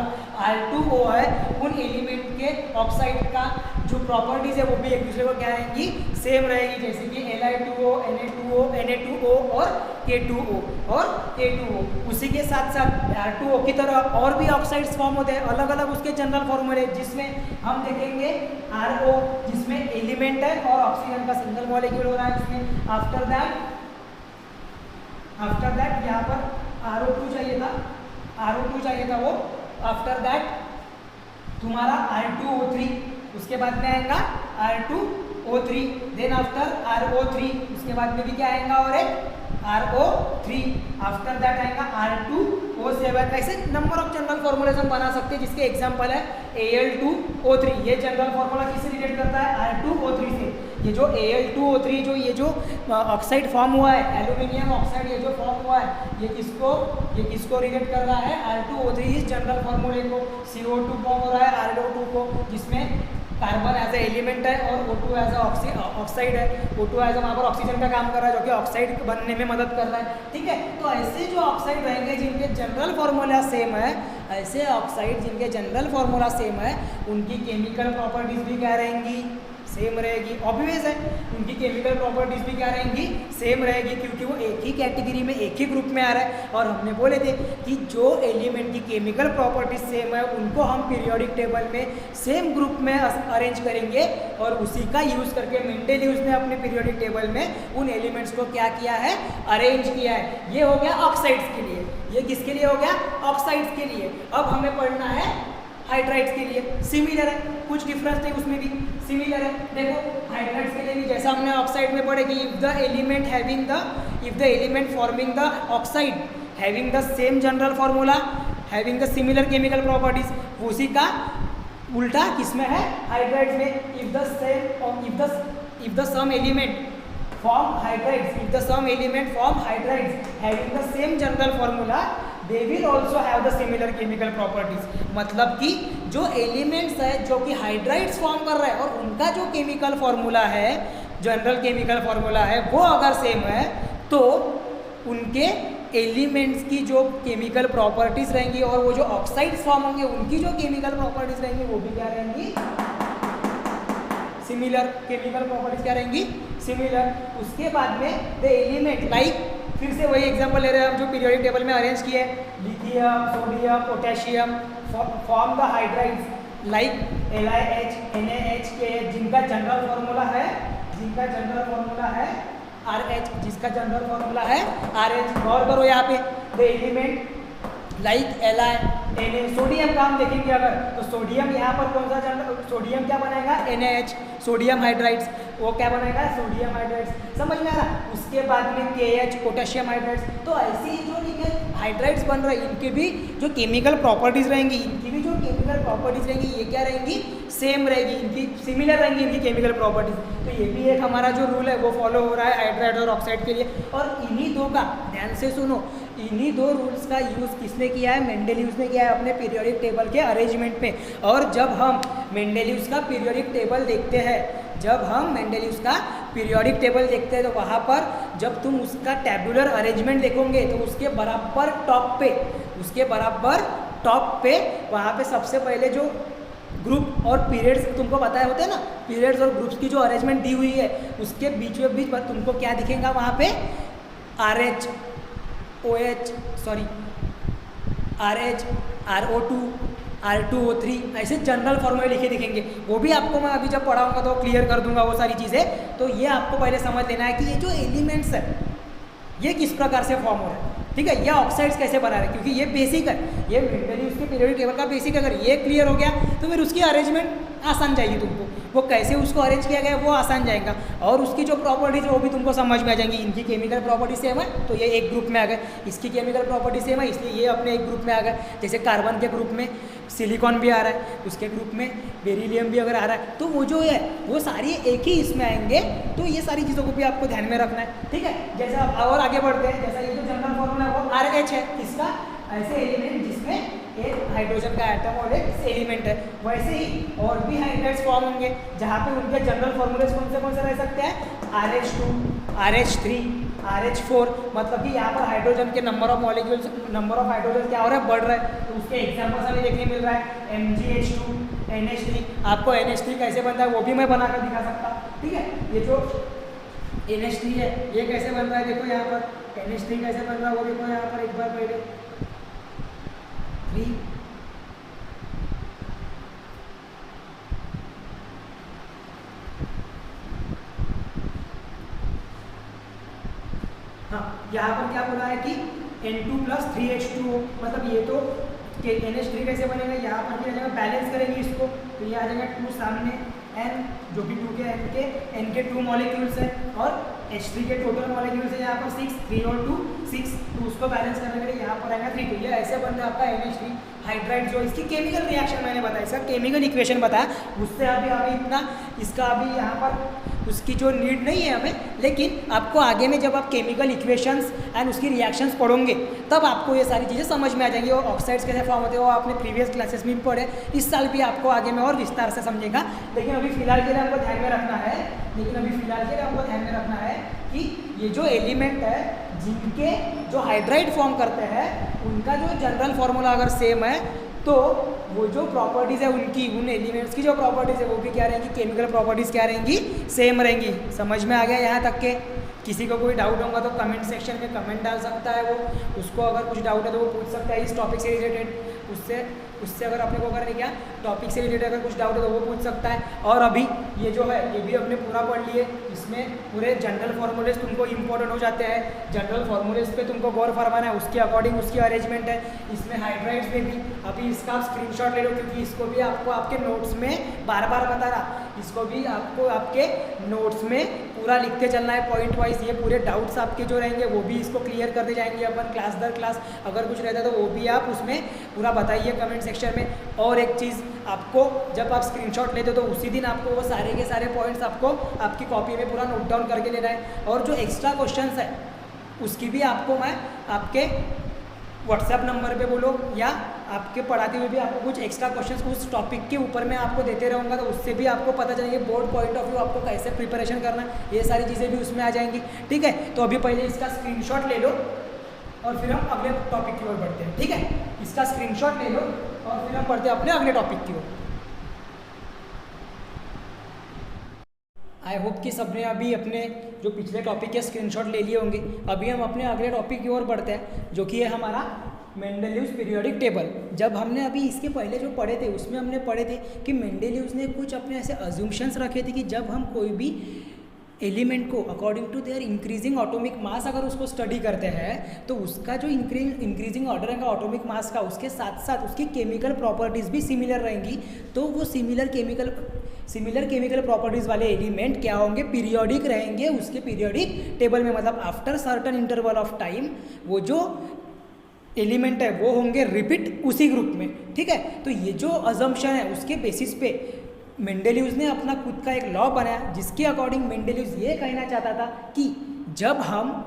R2O है, उन एलिमेंट के ऑक्साइड का जो प्रॉपर्टीज है वो भी एक दूसरे को क्या रहेंगी, सेम रहेगी। जैसे कि Li2O, Na2O, Na2O और K2O। उसी के साथ साथ R2O की तरह और भी ऑक्साइड्स फॉर्म होते हैं, अलग अलग उसके जनरल फॉर्मूले, जिसमें हम देखेंगे RO जिसमें एलिमेंट है और ऑक्सीजन का सिंगल मॉलिक्यूल हो रहा है उसमें। आफ्टर दैट यहाँ पर RO2 चाहिए था वो। आफ्टर दैट तुम्हारा R2O3, उसके बाद में आएगा R2O3, देन आफ्टर RO3 उसके बाद में भी क्या आएगा, और एक RO3, आफ्टर दैट आएगा R2O7। ऐसे नंबर ऑफ जनरल फॉर्मूलेज हम बना सकते हैं, जिसके एग्जांपल है Al2O3। ये जनरल फॉर्मूला किससे रिलेट करता है, R2O3 से। ये जो Al2O3 जो ये जो ऑक्साइड फॉर्म हुआ है, एल्यूमिनियम ऑक्साइड ये जो फॉर्म हुआ है, ये किसको रिलेट कर रहा है, R2O3 इस जनरल फॉर्मूले को। CO2 फॉर्म हो रहा है R2O को, जिसमें कार्बन एज ए एलिमेंट है और O2 एज ए ऑक्साइड है। O2 एज ए वहाँ पर ऑक्सीजन का काम कर रहा है जो कि ऑक्साइड बनने में मदद कर रहा है, ठीक है। तो ऐसे जो ऑक्साइड रहेंगे जिनके जनरल फार्मूला सेम है, ऐसे ऑक्साइड जिनके जनरल फार्मूला सेम है, उनकी केमिकल प्रॉपर्टीज भी क्या रहेंगी, सेम रहेगी। ऑब्वियस है, उनकी केमिकल प्रॉपर्टीज भी क्या रहेंगी, सेम रहेगी, क्योंकि वो एक ही कैटेगरी में एक ही ग्रुप में आ रहा है। और हमने बोले थे कि जो एलिमेंट की केमिकल प्रॉपर्टीज सेम है उनको हम पीरियोडिक टेबल में सेम ग्रुप में अरेंज करेंगे, और उसी का यूज़ करके मेंडेलिव्स ने अपने पीरियोडिक टेबल में उन एलिमेंट्स को क्या किया है, अरेंज किया है। ये हो गया ऑक्साइड्स के लिए। ये किसके लिए हो गया, ऑक्साइड्स के लिए। अब हमें पढ़ना है हाइड्राइड्स के लिए। सिमिलर है, कुछ डिफरेंस नहीं, उसमें भी सिमिलर है। देखो हाइड्राइड्स के लिए भी जैसा हमने ऑक्साइड में पढ़े कि if the element forming the oxide having the same general formula having the similar chemical properties, उसी का उल्टा किसमें है, हाइड्राइड्स में। If the some element form hydrides having the same general formula, they will also have the similar chemical properties। मतलब कि जो elements है जो कि हाइड्राइड्स फॉर्म कर रहे हैं और उनका जो केमिकल फार्मूला है, जनरल केमिकल फार्मूला है, वो अगर सेम है तो उनके एलिमेंट्स की जो केमिकल प्रॉपर्टीज रहेंगी और वो जो ऑक्साइड्स फॉर्म होंगे उनकी जो केमिकल प्रॉपर्टीज रहेंगी वो भी क्या रहेंगी, सिमिलर। केमिकल प्रॉपर्टीज क्या रहेंगी, सिमिलर। उसके बाद में द एलिमेंट लाइक, फिर से वही एग्जांपल ले रहे हैं हम जो पीरियोडिक टेबल में अरेंज किए, lithium, sodium, potassium form the hydrides like LiH, NaH के जिनका जनरल फार्मूला है RH, जिसका जनरल फार्मूला है RH। गौर करो यहाँ पे the element like Li, Na, sodium का हम देखेंगे अगर तो सोडियम यहाँ पर कौन सा सोडियम क्या बनाएगा, NaH, सोडियम हाइड्राइड्स, वो क्या बनाएगा, सोडियम हाइड्राइड्स। समझ में आ रहा। उसके बाद में KH, पोटेशियम हाइड्राइड्स। तो ऐसे ही जो हाइड्राइड्स बन रहे हैं इनकी भी जो केमिकल प्रॉपर्टीज रहेंगी, ये क्या रहेंगी, सेम रहेगी, इनकी सिमिलर रहेंगी इनकी केमिकल प्रॉपर्टीज। तो ये भी एक हमारा जो रूल है वो फॉलो हो रहा है हाइड्राइड और ऑक्साइड के लिए। और इन्हीं दो का, ध्यान से सुनो, इन्हीं दो रूल्स का यूज़ किसने किया है, मेंडेलिव्स ने किया है अपने पीरियोडिक टेबल के अरेंजमेंट में। और जब हम मेंडेलिव्स का पीरियोडिक टेबल देखते हैं तो वहाँ पर जब तुम उसका टेबुलर अरेंजमेंट देखोगे तो उसके बराबर टॉप पे वहाँ पे सबसे पहले जो ग्रुप और पीरियड्स तुमको पता है होते हैं ना, पीरियड्स और ग्रुप्स की जो अरेंजमेंट दी हुई है उसके बीच तुमको क्या दिखेगा वहाँ पे, RH, RO2, R2O3 ऐसे जनरल फॉर्मूले लिखे दिखेंगे। वो भी आपको मैं अभी जब पढ़ाऊंगा तो क्लियर कर दूंगा वो सारी चीज़ें। तो ये आपको पहले समझ लेना है कि ये जो एलिमेंट्स है ये किस प्रकार से फॉर्म हो रहा है, ठीक है। ये ऑक्साइड्स कैसे बना रहे हैं, क्योंकि ये बेसिक है, ये मेंडेलिव्स के पीरियोडिक टेबल का बेसिक। अगर ये क्लियर हो गया तो फिर उसकी अरेंजमेंट आसान जाएगी तुमको, वो कैसे उसको अरेंज किया गया है वो आसान जाएगा, और उसकी जो प्रॉपर्टीज है वो भी तुमको समझ में आ जाएंगी। इनकी केमिकल प्रॉपर्टी सेम है तो ये एक ग्रुप में आ गए, इसकी केमिकल प्रॉपर्टी सेम है इसलिए ये अपने एक ग्रुप में आ गए। जैसे कार्बन के ग्रुप में सिलिकॉन भी आ रहा है, उसके ग्रुप में बेरिलियम भी अगर आ रहा है तो वो जो है वो सारी एक ही इसमें आएंगे। तो ये सारी चीज़ों को भी आपको ध्यान में रखना है, ठीक है। जैसा आप और आगे बढ़ते हैं, जैसा ये जो जनरल फॉर्मूला है वो RH है, इसका ऐसे एलिमेंट जिसमें एक हाइड्रोजन का एटम और एक एलिमेंट है, वैसे ही और भी हाइड्राइड्स फॉर्म होंगे जहाँ पे उनके जनरल फॉर्मूलेज कौन से रह सकते हैं, RH2, RH3, RH4। मतलब कि यहाँ पर हाइड्रोजन के नंबर ऑफ हाइड्रोजन क्या हो रहा है, बढ़ रहा है। तो उसके एग्जाम्पल्स हमें देखने मिल रहा है MgH2, NH3। आपको NH3 कैसे बनता है वो भी मैं बनाकर दिखा सकता, ठीक है। ये जो NH3 है ये कैसे बन रहा है, देखो यहाँ पर NH3 कैसे बन रहा है वो देखो यहाँ पर एक बार पहले 3 हाँ, यहाँ पर क्या बोला है कि N2 + 3H2O। मतलब ये तो NH3 कैसे बनेगा, यहाँ पर क्या जाएगा, बैलेंस करेंगे इसको तो ये आ जाएगा 2 सामने N जो कि 2 के N के 2 मॉलिक्यूल्स है और H3 के टोटल मॉलिक्यूल्स है यहाँ पर 6, 3 और 2 6। तो उसको बैलेंस करने के लिए यहाँ पर आएगा 3। तो ये ऐसे बन रहा है आपका NH3 हाइड्राइड। जो इसकी केमिकल रिएक्शन मैंने बताया, इसका केमिकल इक्वेशन बताया, उससे अभी इतना इसका अभी यहाँ पर उसकी जो नीड नहीं है हमें, लेकिन आपको आगे में जब आप केमिकल इक्वेशंस एंड उसकी रिएक्शंस पढ़ोगे तब आपको ये सारी चीज़ें समझ में आ जाएंगी। और ऑक्साइड्स कैसे फॉर्म होते हैं वो आपने प्रीवियस क्लासेस में भी पढ़े, इस साल भी आपको आगे में और विस्तार से समझेगा। लेकिन अभी फिलहाल के लिए हमको ध्यान में रखना है कि ये जो एलिमेंट है जिनके जो हाइड्राइड फॉर्म करते हैं उनका जो जनरल फॉर्मूला अगर सेम है तो वो जो प्रॉपर्टीज़ है उनकी, उन एलिमेंट्स की जो प्रॉपर्टीज़ है वो भी क्या रहेंगी, केमिकल प्रॉपर्टीज़ क्या रहेंगी, सेम रहेंगी। समझ में आ गया यहाँ तक के? किसी को कोई डाउट होगा तो कमेंट सेक्शन में कमेंट डाल सकता है, वो उसको अगर कुछ डाउट है तो वो पूछ सकता है इस टॉपिक से रिलेटेड। उससे अगर अपने को अगर नहीं क्या टॉपिक से रिलेटेड अगर कुछ डाउट है तो वो पूछ सकता है। और अभी ये जो है ये भी अपने पूरा पढ़ लिए, इसमें पूरे जनरल फार्मूलेज तुमको इंपॉर्टेंट हो जाते हैं। जनरल फार्मूलेज पे तुमको गौर फरमाना है, उसके अकॉर्डिंग उसकी अरेंजमेंट है। इसमें हाइड्राइड्स में भी अभी इसका आप स्क्रीनशॉट ले लो, क्योंकि इसको भी आपको आपके नोट्स में बार बार बता रहा, इसको भी आपको आपके नोट्स में पूरा लिखते चलना है पॉइंट वाइज। ये पूरे डाउट्स आपके जो रहेंगे वो भी इसको क्लियर करते जाएंगे अपन क्लास दर क्लास। अगर कुछ रहता है तो वो भी आप उसमें पूरा बताइए कमेंट सेक्शन में। और एक चीज़ आपको जब आप स्क्रीनशॉट लेते हो तो उसी दिन आपको वो सारे के सारे पॉइंट्स आपको आपकी कॉपी में पूरा नोट डाउन करके लेना है। और जो एक्स्ट्रा क्वेश्चंस है उसकी भी आपको मैं आपके व्हाट्सएप नंबर पे बोलो या आपके पढ़ाते हुए भी आपको कुछ एक्स्ट्रा क्वेश्चंस उस टॉपिक के ऊपर मैं आपको देते रहूँगा, तो उससे भी आपको पता चलेंगे बोर्ड पॉइंट ऑफ व्यू आपको कैसे प्रिपरेशन करना है, ये सारी चीज़ें भी उसमें आ जाएंगी। ठीक है, तो अभी पहले इसका स्क्रीनशॉट ले लो और फिर हम अगले टॉपिक की ओर बढ़ते हैं। ठीक है, इसका स्क्रीनशॉट ले लो और फिर हम बढ़ते हैं अपने अगले टॉपिक की ओर। आई होप कि सबने अभी अपने जो पिछले टॉपिक के स्क्रीनशॉट ले लिए होंगे। अभी हम अपने अगले टॉपिक की ओर बढ़ते हैं, जो कि है हमारा मेंडेलीव्स पीरियोडिक टेबल। जब हमने अभी इसके पहले जो पढ़े थे उसमें हमने पढ़े थे कि मेंडेलीव्स ने कुछ अपने ऐसे अज्यूम्शंस रखे थे कि जब हम कोई भी एलिमेंट को according to their increasing atomic mass अगर उसको स्टडी करते हैं तो उसका जो इंक्रीजिंग ऑर्डर है ऑटोमिक मास का, उसके साथ साथ उसकी केमिकल प्रॉपर्टीज़ भी सिमिलर रहेंगी। तो वो सिमिलर केमिकल प्रॉपर्टीज़ वाले एलिमेंट क्या होंगे, पीरियोडिक रहेंगे उसके पीरियोडिक टेबल में। मतलब after certain interval of time वो जो एलिमेंट है वो होंगे रिपीट उसी ग्रुप में। ठीक है, तो ये जो अजम्पशन है उसके बेसिस पे मेंडेलीव्स ने अपना खुद का एक लॉ बनाया, जिसके अकॉर्डिंग मेंडेलीव्स ये कहना चाहता था कि जब हम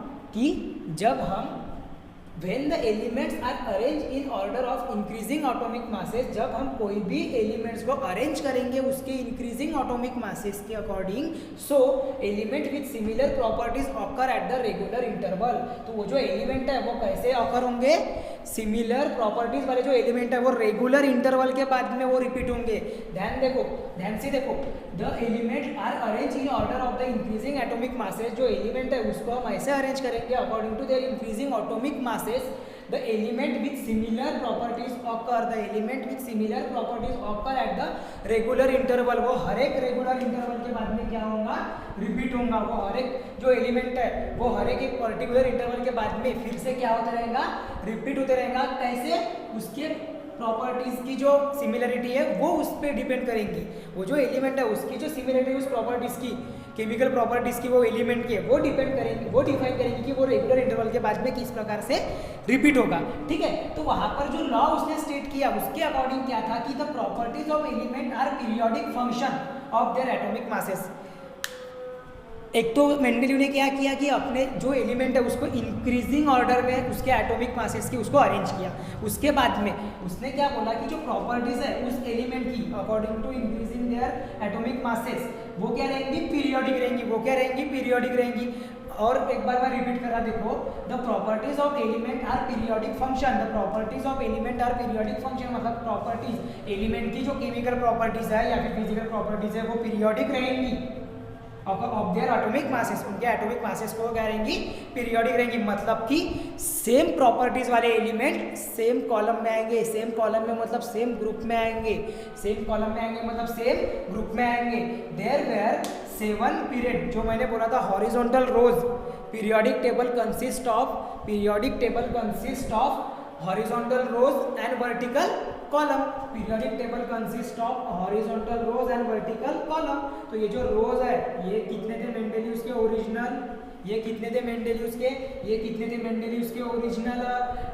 when the elements are arranged in order of increasing atomic masses, जब हम कोई भी एलिमेंट्स को अरेंज करेंगे उसके इंक्रीजिंग ऑटोमिक मासेस के according, so element with similar properties occur at the regular interval. तो वो जो एलिमेंट है वो कैसे ऑकर होंगे, सिमिलर प्रॉपर्टीज वाले जो एलिमेंट है वो रेगुलर इंटरवल के बाद में वो रिपीट होंगे। ध्यान से देखो, the element are arrange in order of the increasing atomic masses. जो एलिमेंट है उसको हम ऐसे अरेंज करेंगे according to their increasing atomic masses. The element with similar properties occur at the regular interval। वो हर एक रेगुलर इंटरवल के बाद में क्या होगा, रिपीट होगा। वो हर एक जो एलिमेंट है वो हर एक पर्टिकुलर इंटरवल के बाद में फिर से क्या होता रहेगा, रिपीट होते रहेगा। कैसे, उसके प्रॉपर्टीज की जो सिमिलरिटी है वो उस पर डिपेंड करेंगी। वो जो एलिमेंट है उसकी जो सिमिलरिटी उस प्रॉपर्टीज की, केमिकल प्रॉपर्टीज की वो एलिमेंट की है वो डिपेंड करेंगी, वो डिफाइन करेंगी कि वो रेगुलर इंटरवल के बाद में किस प्रकार से रिपीट होगा। ठीक है, तो वहां पर जो लॉ उसने स्टेट किया उसके अकॉर्डिंग क्या था कि the properties of element are periodic function of their atomic masses. एक तो मेंडेलीव ने क्या किया कि अपने जो एलिमेंट है उसको इंक्रीजिंग ऑर्डर में उसके एटॉमिक मासेस की उसको अरेंज किया। उसके बाद में उसने क्या बोला कि जो प्रॉपर्टीज है उस एलिमेंट की according to increasing their atomic masses वो क्या रहेंगी, पीरियोडिक रहेंगी। वो क्या रहेंगी, पीरियोडिक रहेंगी। और एक बार मैं रिपीट करा, देखो, the properties of element are periodic function. The properties of element are periodic function मतलब प्रॉपर्टीज एलिमेंट की जो केमिकल प्रॉपर्टीज है या फिर फिजिकल प्रॉपर्टीज है वो पीरियोडिक रहेंगी ऑफ देयर एटॉमिक मासेस। उनके एटॉमिक मासेस को क्या रहेंगी, पीरियोडिक रहेंगी। मतलब कि सेम प्रॉपर्टीज वाले एलिमेंट सेम कॉलम में आएंगे। सेम कॉलम में मतलब सेम ग्रुप में आएंगे। सेम कॉलम में आएंगे मतलब सेम ग्रुप में आएंगे। देयर वेयर 7 पीरियड, जो मैंने बोला था horizontal rows. Periodic table consist of horizontal rows and vertical column। periodic table consists of horizontal rows and vertical column। तो ये जो rows है ये कितने थे मेंडेलीव्स के ओरिजिनल, ये कितने थे मेंडेलीव्स के, ये कितने थे मेंडेलीव्स के ओरिजिनल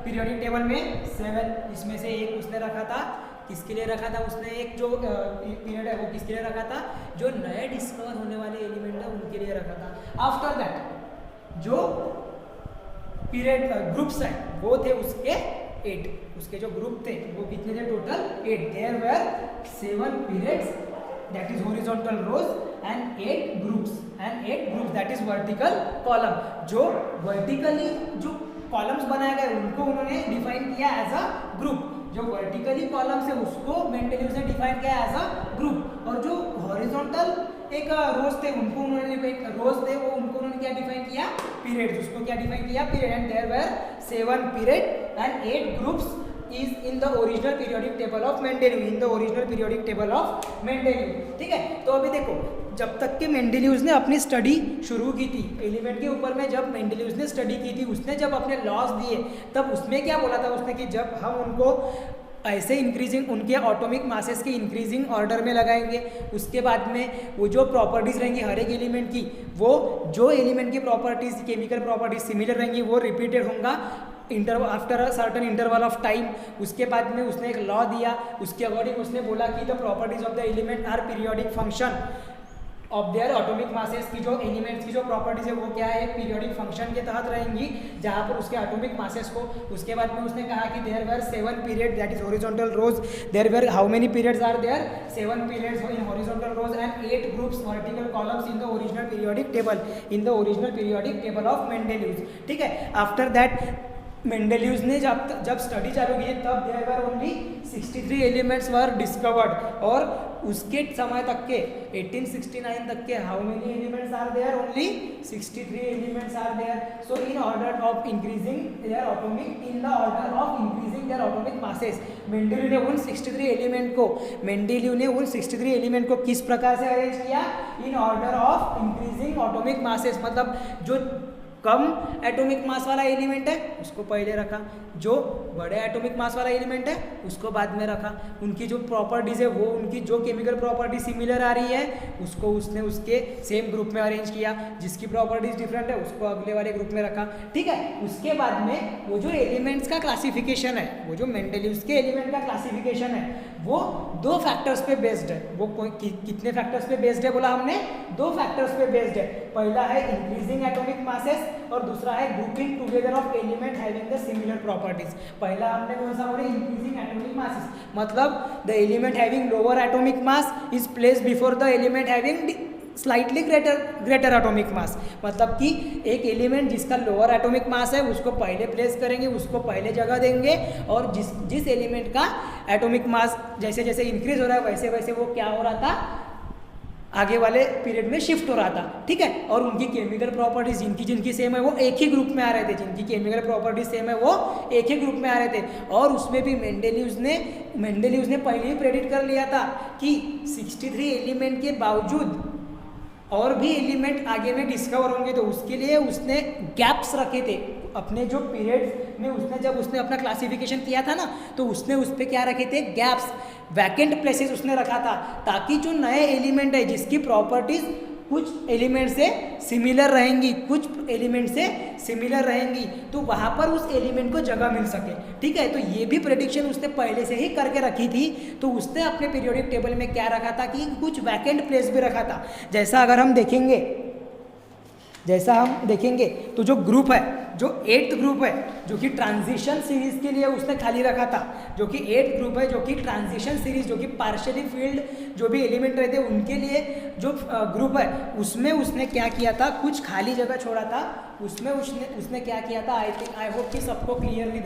पीरियोडिक टेबल में 7। इसमें से एक उसने रखा था किसके लिए रखा था उसने, एक जो पीरियड है वो किसके लिए रखा था, जो नए डिस्कवर होने वाले एलिमेंट है उनके लिए रखा था। आफ्टर दैट जो पीरियड ग्रुप्स है वो थे उसके 8, उसके जो ग्रुप थे वो कितने थे total 8। There were 7 periods that is horizontal rows and 8 groups that is vertical column. जो वर्टिकली जो कॉलम्स बनाए गए उनको उन्होंने डिफाइन किया एज अ ग्रुप, जो वर्टिकली कॉलम्स है उसको मेंडेलियस ने डिफाइन किया एज अ ग्रुप, और जो हॉरिजॉन्टल एक रोज थे उनको उन्होंने क्या डिफाइन किया, पीरियड्स, उसको क्या डिफाइन किया, period. And there were 7 period and 8 groups is in the original periodic table of Mendeleev, ठीक है। तो अभी देखो, जब तक के मेंडेलिव्स ने अपनी स्टडी शुरू की थी एलिमेंट के ऊपर में, जब मेंडेलिव्स ने स्टडी की थी, उसने जब अपने लॉज दिए तब उसमें क्या बोला था उसने कि जब हम उनको ऐसे इंक्रीजिंग उनके ऑटोमिक मासेस के इंक्रीजिंग ऑर्डर में लगाएंगे, उसके बाद में वो जो प्रॉपर्टीज़ रहेंगी हर एक एलिमेंट की, वो जो एलिमेंट की प्रॉपर्टीज़ केमिकल प्रॉपर्टीज सिमिलर रहेंगी वो रिपीटेड होगा after a certain interval of time. उसके बाद में उसने एक लॉ दिया, उसके अकॉर्डिंग उसने बोला कि the properties of the element are periodic function of their atomic masses की जो एलिमेंट्स की जो प्रॉपर्टीज है वो क्या है, पीरियोडिक फंक्शन के तहत रहेंगी जहाँ पर उसके ऑटोमिक मासेस को। उसके बाद में उसने कहा कि there were 7 period that is horizontal rows, there were how many periods are there, 7 periods in horizontal rows and 8 groups vertical columns in the original periodic table of Mendeleev's, ठीक है। After that मेंडेलिव्स ने जब study चालू की तब there were only 63 elements were discovered, और उसके समय तक के 1869 तक के how many elements are there, only 63 elements are there. So in order of increasing their atomic masses, Mendeleev ने उन 63 एलिमेंट को किस प्रकार से अरेंज किया, इन order of increasing atomic masses, मतलब जो कम एटॉमिक मास वाला एलिमेंट है उसको पहले रखा, जो बड़े एटॉमिक मास वाला एलिमेंट है उसको बाद में रखा, उनकी जो प्रॉपर्टीज़ है वो उनकी जो केमिकल प्रॉपर्टी सिमिलर आ रही है उसको उसने उसके सेम ग्रुप में अरेंज किया, जिसकी प्रॉपर्टीज डिफरेंट है उसको अगले वाले ग्रुप में रखा, ठीक है। उसके बाद में वो जो एलिमेंट्स का क्लासिफिकेशन है, वो जो मेंडेलिव्स के एलिमेंट का क्लासिफिकेशन है वो 2 फैक्टर्स पे बेस्ड है। वो कितने फैक्टर्स पे बेस्ड है बोला हमने, 2 फैक्टर्स पे बेस्ड है। पहला है इंक्रीजिंग एटॉमिक मासेस और दूसरा है grouping together of element having the similar properties. पहला हमने कौन सा बोला, इंक्रीजिंग एटॉमिक मासेस, मतलब the element having lower atomic mass is placed before the element having slightly greater atomic mass, मतलब कि एक एलिमेंट जिसका लोअर एटॉमिक मास है उसको पहले प्लेस करेंगे, उसको पहले जगह देंगे, और जिस एलिमेंट का एटॉमिक मास जैसे जैसे इंक्रीज हो रहा है वैसे वैसे वो क्या हो रहा था, आगे वाले पीरियड में शिफ्ट हो रहा था, ठीक है। और उनकी केमिकल प्रॉपर्टीज जिनकी सेम है वो एक ही ग्रुप में आ रहे थे, जिनकी केमिकल प्रॉपर्टीज सेम है वो एक ही ग्रुप में आ रहे थे। और उसमें भी मेंडेलिव्स ने पहले ही प्रेडिक्ट कर लिया था कि 63 एलिमेंट के बावजूद और भी एलिमेंट आगे में डिस्कवर होंगे, तो उसके लिए उसने गैप्स रखे थे अपने जो पीरियड्स में। जब उसने अपना क्लासिफिकेशन किया था ना, तो उसने उस पर क्या रखे थे, गैप्स, वैकेंट प्लेसेस उसने रखा था, ताकि जो नए एलिमेंट है जिसकी प्रॉपर्टीज कुछ एलिमेंट से सिमिलर रहेंगी, तो वहाँ पर उस एलिमेंट को जगह मिल सके, ठीक है। तो ये भी प्रेडिक्शन उसने पहले से ही करके रखी थी। तो उसने अपने पीरियोडिक टेबल में क्या रखा था कि कुछ वैकेंट प्लेस भी रखा था। जैसा हम देखेंगे तो जो ग्रुप है, जो 8th ग्रुप है जो कि ट्रांजिशन सीरीज के लिए उसने खाली रखा था, जो कि 8th ग्रुप है जो कि ट्रांजिशन सीरीज, जो कि पार्शियली फील्ड जो भी एलिमेंट रहते हैं उनके लिए जो ग्रुप है उसमें उसने क्या किया था, कुछ खाली जगह छोड़ा था। उसमें उसने क्या किया था, आई होप कि सबको क्लियरली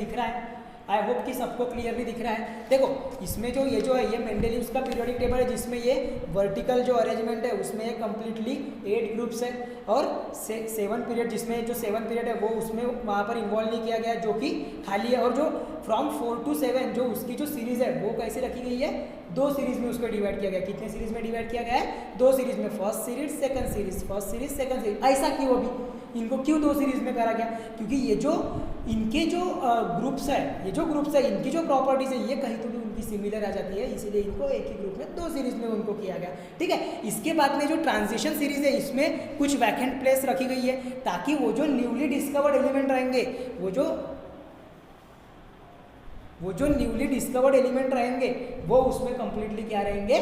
दिख रहा है। देखो इसमें जो ये मेंडेलिव्स का पीरियोडिक टेबल है जिसमें ये वर्टिकल जो अरेंजमेंट है उसमें ये कम्प्लीटली 8 ग्रुप्स है, और 7 पीरियड, जिसमें जो 7 पीरियड है वो उसमें वहाँ पर इन्वॉल्व नहीं किया गया, जो कि खाली है। और जो फ्रॉम 4 to 7 जो उसकी जो सीरीज़ है वो कैसे रखी गई है, 2 सीरीज़ में उसको डिवाइड किया गया। कितने सीरीज़ में डिवाइड किया गया है, 2 सीरीज़ में, फर्स्ट सीरीज सेकंड सीरीज। ऐसा क्यों, अभी इनको क्यों 2 सीरीज़ में करा गया, क्योंकि ये जो इनके जो ग्रुप्स है, इनकी जो प्रॉपर्टीज है ये कहीं तो भी उनकी सिमिलर आ जाती है, इसीलिए इनको एक ही ग्रुप में 2 सीरीज में उनको किया गया, ठीक है। इसके बाद में जो ट्रांजिशन सीरीज है इसमें कुछ वैकेंट प्लेस रखी गई है, ताकि वो जो न्यूली डिस्कवर्ड एलिमेंट रहेंगे, वो जो वो जो न्यूली डिस्कवर्ड एलिमेंट रहेंगे वो उसमें कंप्लीटली क्या रहेंगे,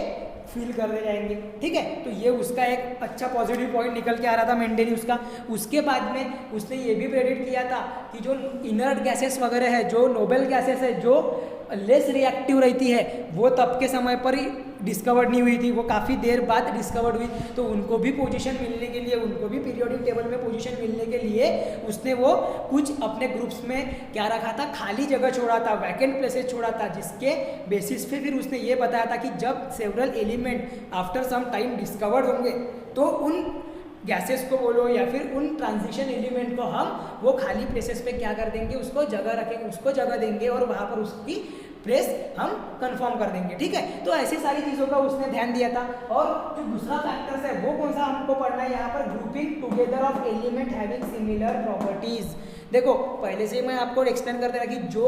फिल करते जाएंगे। ठीक है, तो ये उसका एक अच्छा पॉजिटिव पॉइंट निकल के आ रहा था मेंडेलिव्स का। उसके बाद में उसने ये भी प्रेडिक्ट किया था कि जो इनर्ट गैसेस वगैरह है, जो नोबल गैसेस है, जो लेस रिएक्टिव रहती है, वो तब के समय पर ही डिस्कवर्ड नहीं हुई थी, वो काफ़ी देर बाद डिस्कवर्ड हुई। तो उनको भी पोजीशन मिलने के लिए, उनको भी पीरियोडिक टेबल में पोजीशन मिलने के लिए उसने वो कुछ अपने ग्रुप्स में क्या रखा था, खाली जगह छोड़ा था, वैकेंट प्लेसेस छोड़ा था, जिसके बेसिस पे फिर उसने ये बताया था कि जब several element after some time discovered होंगे तो उन गैसेस को बोलो या फिर उन ट्रांजिशन एलिमेंट को हम वो खाली प्लेसेस पे क्या कर देंगे, उसको जगह रखेंगे, उसको जगह देंगे और वहाँ पर उसकी प्लेस हम कंफर्म कर देंगे। ठीक है, तो ऐसी सारी चीज़ों का उसने ध्यान दिया था। और जो दूसरा फैक्टर्स है वो कौन सा हमको पढ़ना है यहाँ पर, grouping together of element having similar properties. देखो पहले से मैं आपको एक्सप्लेन कर दे रहा कि जो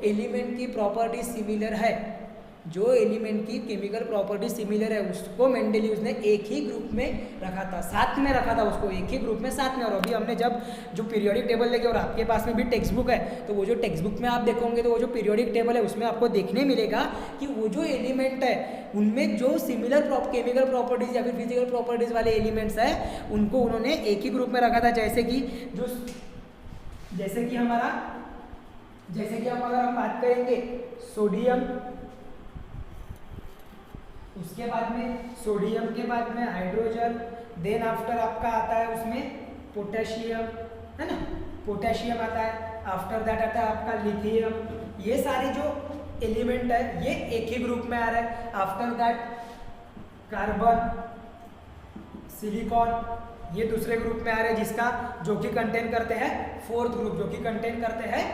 एलिमेंट की प्रॉपर्टी सिमिलर है, जो एलिमेंट की केमिकल प्रॉपर्टी सिमिलर है, उसको मेंडेलिव्स ने एक ही ग्रुप में रखा था, साथ में रखा था उसको, एक ही ग्रुप में साथ में। और अभी हमने जब जो पीरियोडिक टेबल लेके, और आपके पास में भी टेक्स्ट बुक है, तो वो जो टेक्स्ट बुक में आप देखोगे तो वो जो पीरियोडिक टेबल है उसमें आपको देखने मिलेगा कि वो जो एलिमेंट है उनमें जो सिमिलर केमिकल प्रॉपर्टीज या फिर फिजिकल प्रॉपर्टीज वाले एलिमेंट्स है उनको उन्होंने एक ही ग्रुप में रखा था। जैसे कि हम अगर हम बात करेंगे सोडियम, उसके बाद में सोडियम के बाद में हाइड्रोजन, देन आफ्टर आपका आता है उसमें पोटेशियम, है ना, पोटेशियम आता है, आफ्टर दैट आता है आपका लिथियम। ये सारे जो एलिमेंट है ये एक ही ग्रुप में आ रहा है। आफ्टर दैट कार्बन, सिलिकॉन, ये दूसरे ग्रुप में आ रहे हैं, जिसका जो कि कंटेन करते हैं फोर्थ ग्रुप, जो कि कंटेन करते हैं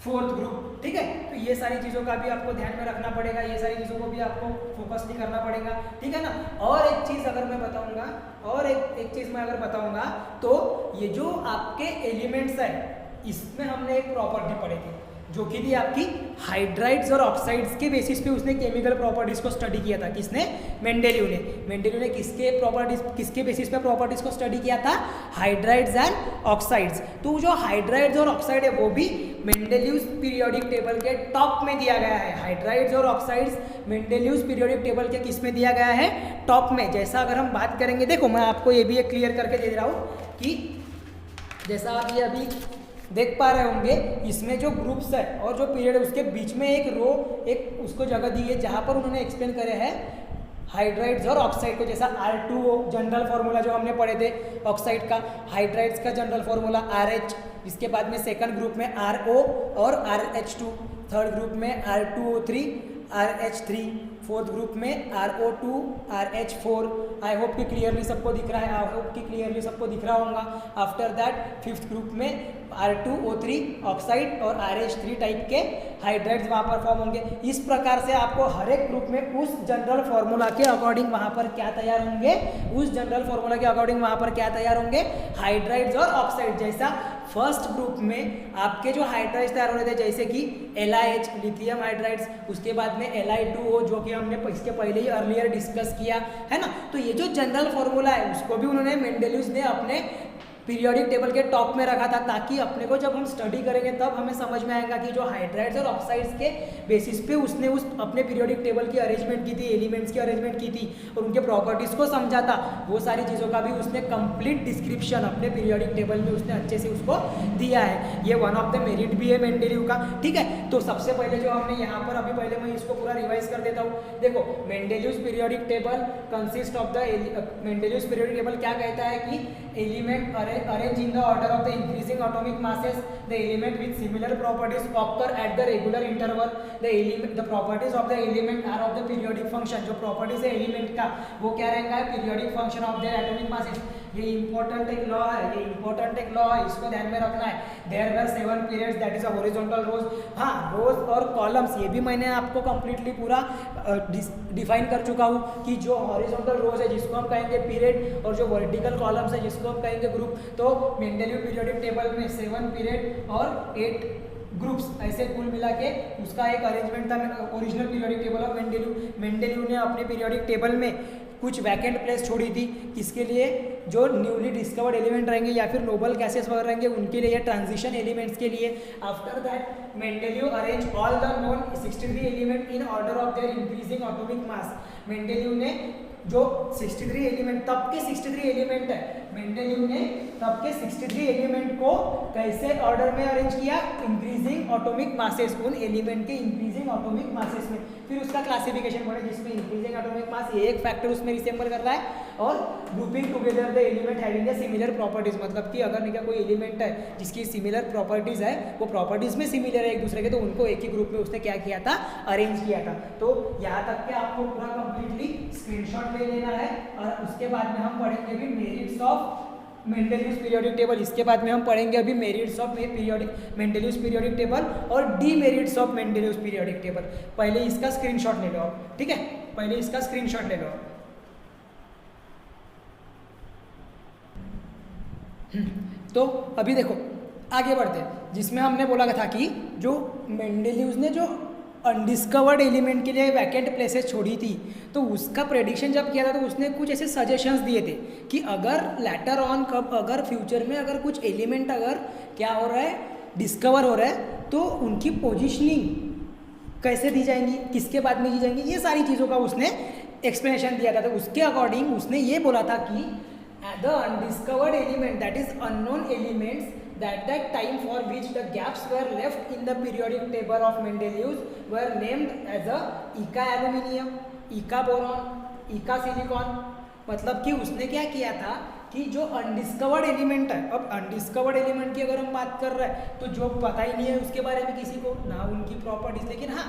फोर्थ ग्रुप। ठीक है, तो ये सारी चीज़ों का भी आपको ध्यान में रखना पड़ेगा, ये सारी चीज़ों को भी आपको फोकस भी करना पड़ेगा। ठीक है ना। और एक चीज़ अगर मैं बताऊंगा, और एक चीज़ मैं अगर बताऊंगा तो ये जो आपके एलिमेंट्स है इसमें हमने एक प्रॉपर्टी पढ़ी थी जो कि थी आपकी हाइड्राइड्स और ऑक्साइड्स के बेसिस पे उसने केमिकल प्रॉपर्टीज को स्टडी किया था। किसने? मेंडेलिव ने किसके बेसिस पे प्रॉपर्टीज को स्टडी किया था? Hydrides and oxides. तो जो हाइड्राइड्स और ऑक्साइड है वो भी मेंडेलिव्स पीरियोडिक टेबल के टॉप में दिया गया है। हाइड्राइड्स और ऑक्साइड्स मेंडेलिव्स पीरियोडिक टेबल के किस में दिया गया है? टॉप में। जैसा अगर हम बात करेंगे, देखो मैं आपको ये भी एक क्लियर करके दे रहा हूँ कि जैसा आप ये अभी देख पा रहे होंगे, इसमें जो ग्रुप्स है और जो पीरियड है उसके बीच में एक रो, एक उसको जगह दी है जहाँ पर उन्होंने एक्सप्लेन करे हैं हाइड्राइड्स और ऑक्साइड को। जैसा R2O जनरल फार्मूला जो हमने पढ़े थे ऑक्साइड का, हाइड्राइड्स का जनरल फार्मूला RH, इसके बाद में सेकंड ग्रुप में RO और RH2, थर्ड ग्रुप में R2O3 RH3, फोर्थ ग्रुप में RO2 RH4। आई होप कि क्लियरली सबको दिख रहा होगा। आफ्टर दैट फिफ्थ ग्रुप में R2O3 ऑक्साइड और RH3 टाइप के हाइड्राइड्स वहाँ पर फॉर्म होंगे। इस प्रकार से आपको हर एक ग्रुप में उस जनरल फार्मूला के अकॉर्डिंग वहाँ पर क्या तैयार होंगे, हाइड्राइड्स और ऑक्साइड। जैसा फर्स्ट ग्रुप में आपके जो हाइड्राइड्स तैयार हो रहे थे जैसे कि LiH लिथियम हाइड्राइड्स, उसके बाद में Li2O जो कि हमने इसके पहले ही अर्लियर डिस्कस किया है ना। तो ये जो जनरल फार्मूला है उसको भी उन्होंने मेंडेलिव्स ने अपने पीरियोडिक टेबल के टॉप में रखा था, ताकि अपने को जब हम स्टडी करेंगे तब हमें समझ में आएगा कि जो हाइड्राइड्स और ऑक्साइड्स के बेसिस पे उसने उस अपने पीरियोडिक टेबल की अरेंजमेंट की थी, एलिमेंट्स की अरेंजमेंट की थी और उनके प्रॉपर्टीज को समझा था। वो सारी चीज़ों का भी उसने कंप्लीट डिस्क्रिप्शन अपने पीरियोडिक टेबल में उसने अच्छे से उसको दिया है। ये वन ऑफ द मेरिट भी है मेंडेलिव का। ठीक है, तो सबसे पहले जो हमने यहाँ पर अभी पहले मैं इसको पूरा रिवाइज कर देता हूँ। देखो Mendeleev's periodic table consist of the Mendeleev's periodic table क्या कहता है कि element arranged in the order of the increasing atomic masses, the element with similar properties occur at the regular interval. The properties of the element are of the periodic function. जो properties है element का वो क्या रहेगा? periodic function of their atomic masses. ये important एक law है, इसको ध्यान में रखना है। There were 7 periods, that is a horizontal rows. हाँ, rows और columns ये भी मैंने आपको completely पूरा डिफाइन कर चुका हूँ कि जो हॉरिजॉन्टल रोज है जिसको हम कहेंगे पीरियड और जो वर्टिकल कॉलम्स है जिसको हम कहेंगे ग्रुप। तो मेंडेलिव पीरियोडिक टेबल में 7 पीरियड और 8 ग्रुप्स ऐसे कुल मिला के उसका एक अरेंजमेंट था original periodic table of Mendeleev ने अपने पीरियोडिक टेबल में कुछ वैकेंट प्लेस छोड़ी थी, किसके लिए, जो न्यूली डिस्कवर्ड एलिमेंट रहेंगे या फिर नोबल गैसेस वगैरह रहेंगे उनके लिए, या ट्रांजिशन एलिमेंट्स के लिए। After that Mendeleev arrange all the known 63 element in order of their increasing atomic mass. Mendeleev ने जो 63 एलिमेंट, तब के 63 एलिमेंट है, मेंडेलिव ने तब के 63 एलिमेंट को कैसे ऑर्डर में अरेंज किया, इंक्रीजिंग एटॉमिक मासेस, उन एलिमेंट के इंक्रीजिंग एटॉमिक मासेस में। फिर उसका क्लासिफिकेशन पढ़े जिसमें इंक्रीजिंग एटॉमिक मास ये एक फैक्टर उसमें रिसेंबल कर रहा है, और grouping together the element having the similar properties, मतलब कि अगर नहीं कोई एलिमेंट है जिसकी सिमिलर प्रॉपर्टीज है, वो प्रॉपर्टीज में सिमिलर है एक दूसरे के, तो उनको एक ही ग्रुप में उसने क्या किया था, अरेंज किया था। तो यहाँ तक के आपको पूरा कंप्लीटली स्क्रीनशॉट ले लेना है, और उसके बाद में हम पढ़ेंगे भी मेरिट्स ऑफ मेंडेलिव्स पीरियोडिक टेबल। इसके बाद में हम पढ़ेंगे अभी मेरिट्स ऑफ मेंडेलिव्स पीरियोडिक टेबल और डीमेरिट्स ऑफ मेंडेलिव्स पीरियोडिक टेबल। पहले इसका स्क्रीनशॉट ले लो आप, ठीक है, पहले इसका स्क्रीनशॉट ले लो आप। तो अभी देखो आगे बढ़ते हैं, जिसमें हमने बोला था कि जो मेंडेलिव्स ने जो अनडिस्कवर्ड एलिमेंट के लिए वैकेंट प्लेसेस छोड़ी थी, तो उसका प्रेडिक्शन जब किया था तो उसने कुछ ऐसे सजेशंस दिए थे कि अगर लेटर ऑन कब, अगर फ्यूचर में अगर कुछ एलिमेंट अगर क्या हो रहा है, डिस्कवर हो रहा है, तो उनकी पोजीशनिंग कैसे दी जाएंगी, किसके बाद में दी जाएंगी, ये सारी चीज़ों का उसने एक्सप्लेनेशन दिया था। तो उसके अकॉर्डिंग उसने ये बोला था कि the undiscovered element that is unknown elements that time for which the gaps were left in the periodic table of Mendeleev's were named as a Ica aluminium, Ica boron, Ica silicon। मतलब कि उसने क्या किया था कि जो undiscovered element है, अब अनडिस्कवर्ड एलिमेंट की अगर हम बात कर रहे हैं तो जो पता ही नहीं है उसके बारे में किसी को, ना उनकी प्रॉपर्टीज, लेकिन हाँ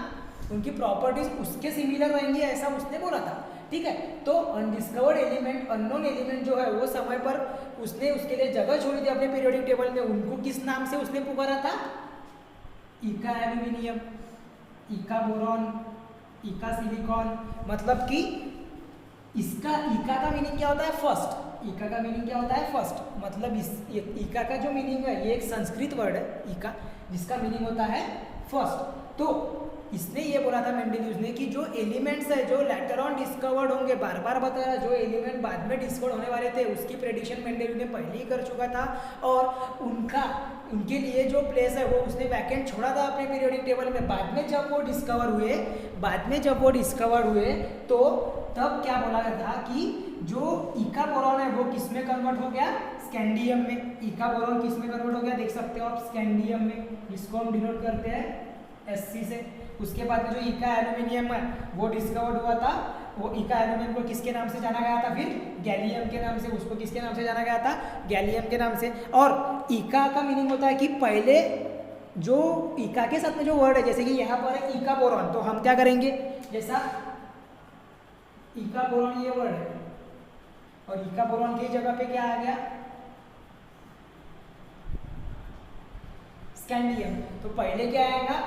उनकी प्रॉपर्टीज उसके सिमिलर रहेंगी ऐसा उसने बोला था, ठीक है। तो अनडिस्कवर्ड एलिमेंट, अननोन एलिमेंट जो है वो समय पर उसने उसके लिए जगह छोड़ी थी अपने पीरियोडिक टेबल में, उनको किस नाम से उसने पुकारा था, इका एल्यूमिनियम, इका बोरॉन, इका सिलिकॉन। मतलब कि इसका इका का मीनिंग क्या होता है, फर्स्ट। इका का मीनिंग क्या होता है, फर्स्ट। मतलब इस इका का जो मीनिंग है ये एक संस्कृत वर्ड है इका, जिसका मीनिंग होता है फर्स्ट। तो इसने ये बोला था मेंडेलिव्स ने कि जो एलिमेंट्स है जो लेटर ऑन डिस्कवर्ड होंगे, बार बार बताया, जो एलिमेंट बाद में डिस्कवर्ड होने वाले थे उसकी प्रेडिक्शन मेंडेलिव ने पहले ही कर चुका था, और उनके लिए जो प्लेस है वो उसने वैकेंट छोड़ा था अपने पीरियोडिक टेबल में। बाद में जब वो डिस्कवर हुए तो तब क्या बोला गया था कि जो इका बोरॉन है वो किस में कन्वर्ट हो गया, स्कैंडियम में। इका बोरॉन किस में कन्वर्ट हो गया, देख सकते हो आप, स्कैंडियम में, जिसको हम डिनोट करते हैं Sc से। उसके बाद में जो इका एल्यूमिनियम है वो डिस्कवर्ड हुआ था, वो इका एल्यूमिनियम को किसके नाम से जाना गया था, फिर गैलियम के नाम से। उसको किसके नाम से जाना गया था, गैलियम के नाम से। और इका का मीनिंग होता है कि पहले जो इका के साथ में जो वर्ड है, जैसे कि यहाँ पर है इका बोरॉन, तो हम क्या करेंगे, जैसा इका बोरॉन ये वर्ड है और इका बोरॉन की जगह पे क्या आ गया, स्कैंडियम। तो पहले क्या आएगा,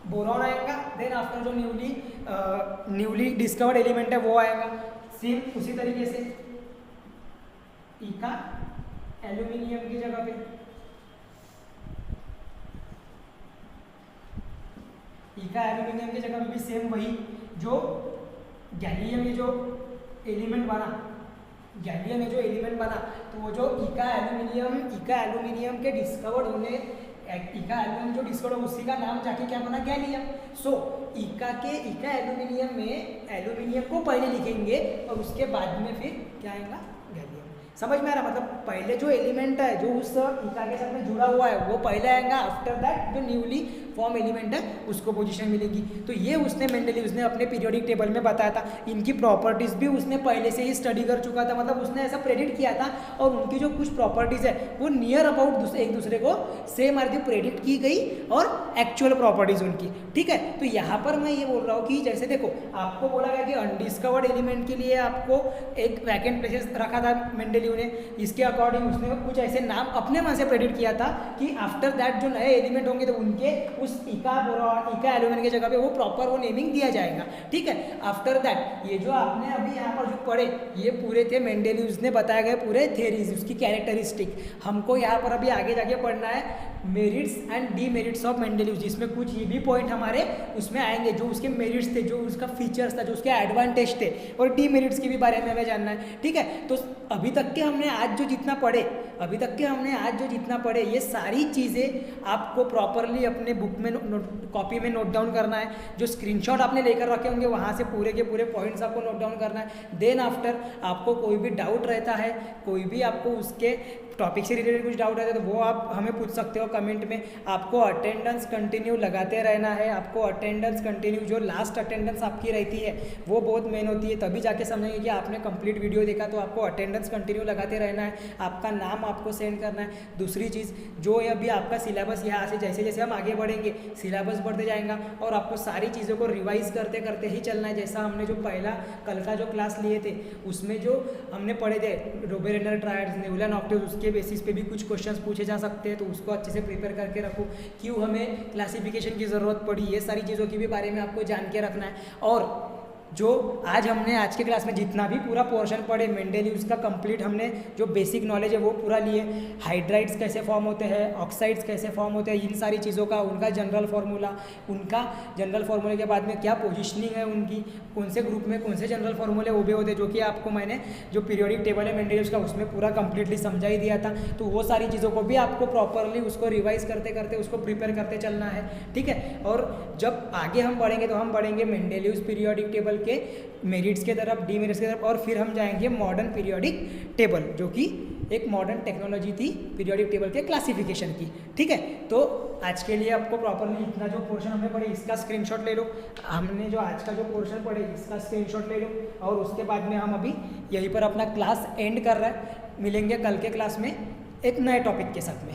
बोरॉन आएगा, देन आफ्टर जो न्यूली डिस्कवर्ड एलिमेंट है वो आएगा। सेम उसी तरीके से इका एल्यूमिनियम की जगह पे इका एल्यूमिनियम की जगह पे भी सेम वही, जो गैलियम ये जो एलिमेंट बना, तो वो जो इका एल्यूमिनियम के डिस्कवर्ड होने, इका एल्यूमिनियम जो डिस्कवर्ड हो उसी का नाम जाके क्या बना, गैलियम। सो इका एल्यूमिनियम में एल्यूमिनियम को पहले लिखेंगे और उसके बाद में फिर क्या आएगा, गैलियम। समझ में आ रहा, मतलब पहले जो एलिमेंट है जो उस इका के साथ में जुड़ा हुआ है वो पहले आएगा, आफ्टर दैट जो न्यूली फॉर्म एलिमेंट है उसको पोजीशन मिलेगी। तो ये उसने मेंडेलिव्स ने अपने पीरियोडिक टेबल में बताया था। इनकी प्रॉपर्टीज भी उसने पहले से ही स्टडी कर चुका था, मतलब उसने ऐसा प्रेडिक्ट किया था, और उनकी जो कुछ प्रॉपर्टीज है वो नियर अबाउट एक दूसरे को सेम आर प्रेडिक्ट की गई, और एक्चुअल प्रॉपर्टीज उनकी, ठीक है। तो यहाँ पर मैं ये बोल रहा हूँ कि जैसे देखो आपको बोला गया कि अनडिस्कवर्ड एलिमेंट के लिए आपको एक वैकेंट प्लेसेस रखा था मेंडेलिव ने, इसके अकॉर्डिंग उसने कुछ ऐसे नाम अपने मन से प्रेडिक्ट किया था कि आफ्टर दैट जो नए एलिमेंट होंगे तो उनके उस इका बोरॉन, इका एल्यूमिनियम की जगह पे वो प्रॉपर वो नेमिंग दिया जाएगा, ठीक है। आफ्टर दैट ये जो आपने अभी यहाँ पर जो पढ़े ये पूरे थे मेंडेलिव्स ने बताए गए पूरे थ्योरीज, उसकी कैरेक्टरिस्टिक। हमको यहाँ पर अभी आगे जाके पढ़ना है merits and demerits of Mendeleev, जिसमें कुछ ये भी पॉइंट हमारे उसमें आएंगे, जो उसके मेरिट्स थे, जो उसका फीचर्स था, जो उसके एडवांटेज थे, और डीमेरिट्स के भी बारे में हमें जानना है। ठीक है, तो अभी तक के हमने आज जो जितना पढ़े ये सारी चीज़ें आपको प्रॉपरली अपने बुक में कॉपी में नोट डाउन करना है। जो स्क्रीनशॉट आपने लेकर रखे होंगे वहाँ से पूरे के पूरे पॉइंट्स आपको नोट डाउन करना है। देन आफ्टर आपको कोई भी डाउट रहता है, कोई भी आपको उसके टॉपिक से रिलेटेड कुछ डाउट रहता है तो वो आप हमें पूछ सकते हो कमेंट में। आपको अटेंडेंस कंटिन्यू लगाते रहना है, आपको अटेंडेंस कंटिन्यू, जो लास्ट अटेंडेंस आपकी रहती है वो बहुत मेन होती है, तभी जाके समझेंगे कि आपने कंप्लीट वीडियो देखा। तो आपको अटेंडेंस कंटिन्यू लगाते रहना है, आपका नाम आपको सेंड करना है। दूसरी चीज़, जो अभी आपका सिलेबस यहाँ से जैसे जैसे हम आगे बढ़ेंगे सिलेबस बढ़ते जाएगा और आपको सारी चीज़ों को रिवाइज करते करते ही चलना है। जैसा हमने जो पहला कल का जो क्लास लिए थे उसमें जो हमने पढ़े थे रोबेरेनर ट्रायड्स, नेबुला ऑक्टेव्स, उसके बेसिस पे भी कुछ क्वेश्चंस पूछे जा सकते हैं, तो उसको अच्छे से प्रिपेयर करके रखो। क्यों हमें क्लासिफिकेशन की ज़रूरत पड़ी, ये सारी चीज़ों की भी बारे में आपको जान के रखना है। और जो आज के क्लास में जितना भी पूरा पोर्शन पढ़े मेंडलीव्स का कंप्लीट हमने जो बेसिक नॉलेज है वो पूरा लिए। हाइड्राइड्स कैसे फॉर्म होते हैं, ऑक्साइड्स कैसे फॉर्म होते हैं, इन सारी चीज़ों का उनका जनरल फार्मूले के बाद में क्या पोजिशनिंग है उनकी, कौन से ग्रुप में कौन से जनरल फार्मूले वो भी होते हैं, जो कि आपको मैंने जो पीरियोडिक टेबल है मेंडलीव्स का उसमें पूरा कंप्लीटली समझा ही दिया था। तो वो सारी चीज़ों को भी आपको प्रॉपरली उसको रिवाइज करते करते उसको प्रिपेयर करते चलना है। ठीक है, और जब आगे हम बढ़ेंगे तो हम बढ़ेंगे मेंडलीव्स पीरियोडिक टेबल के मेरिट्स के तरफ, डीमेरिट्स की तरफ, और फिर हम जाएंगे मॉडर्न पीरियोडिक टेबल, जो कि एक मॉडर्न टेक्नोलॉजी थी पीरियोडिक टेबल के क्लासिफिकेशन की। ठीक है, तो आज के लिए आपको प्रॉपरली इतना जो पोर्शन हमने पढ़े इसका स्क्रीनशॉट ले लो, हमने जो आज का जो पोर्शन पढ़े इसका स्क्रीनशॉट ले लो, और उसके बाद में हम अभी यहीं पर अपना क्लास एंड कर रहे हैं। मिलेंगे कल के क्लास में एक नए टॉपिक के साथ में।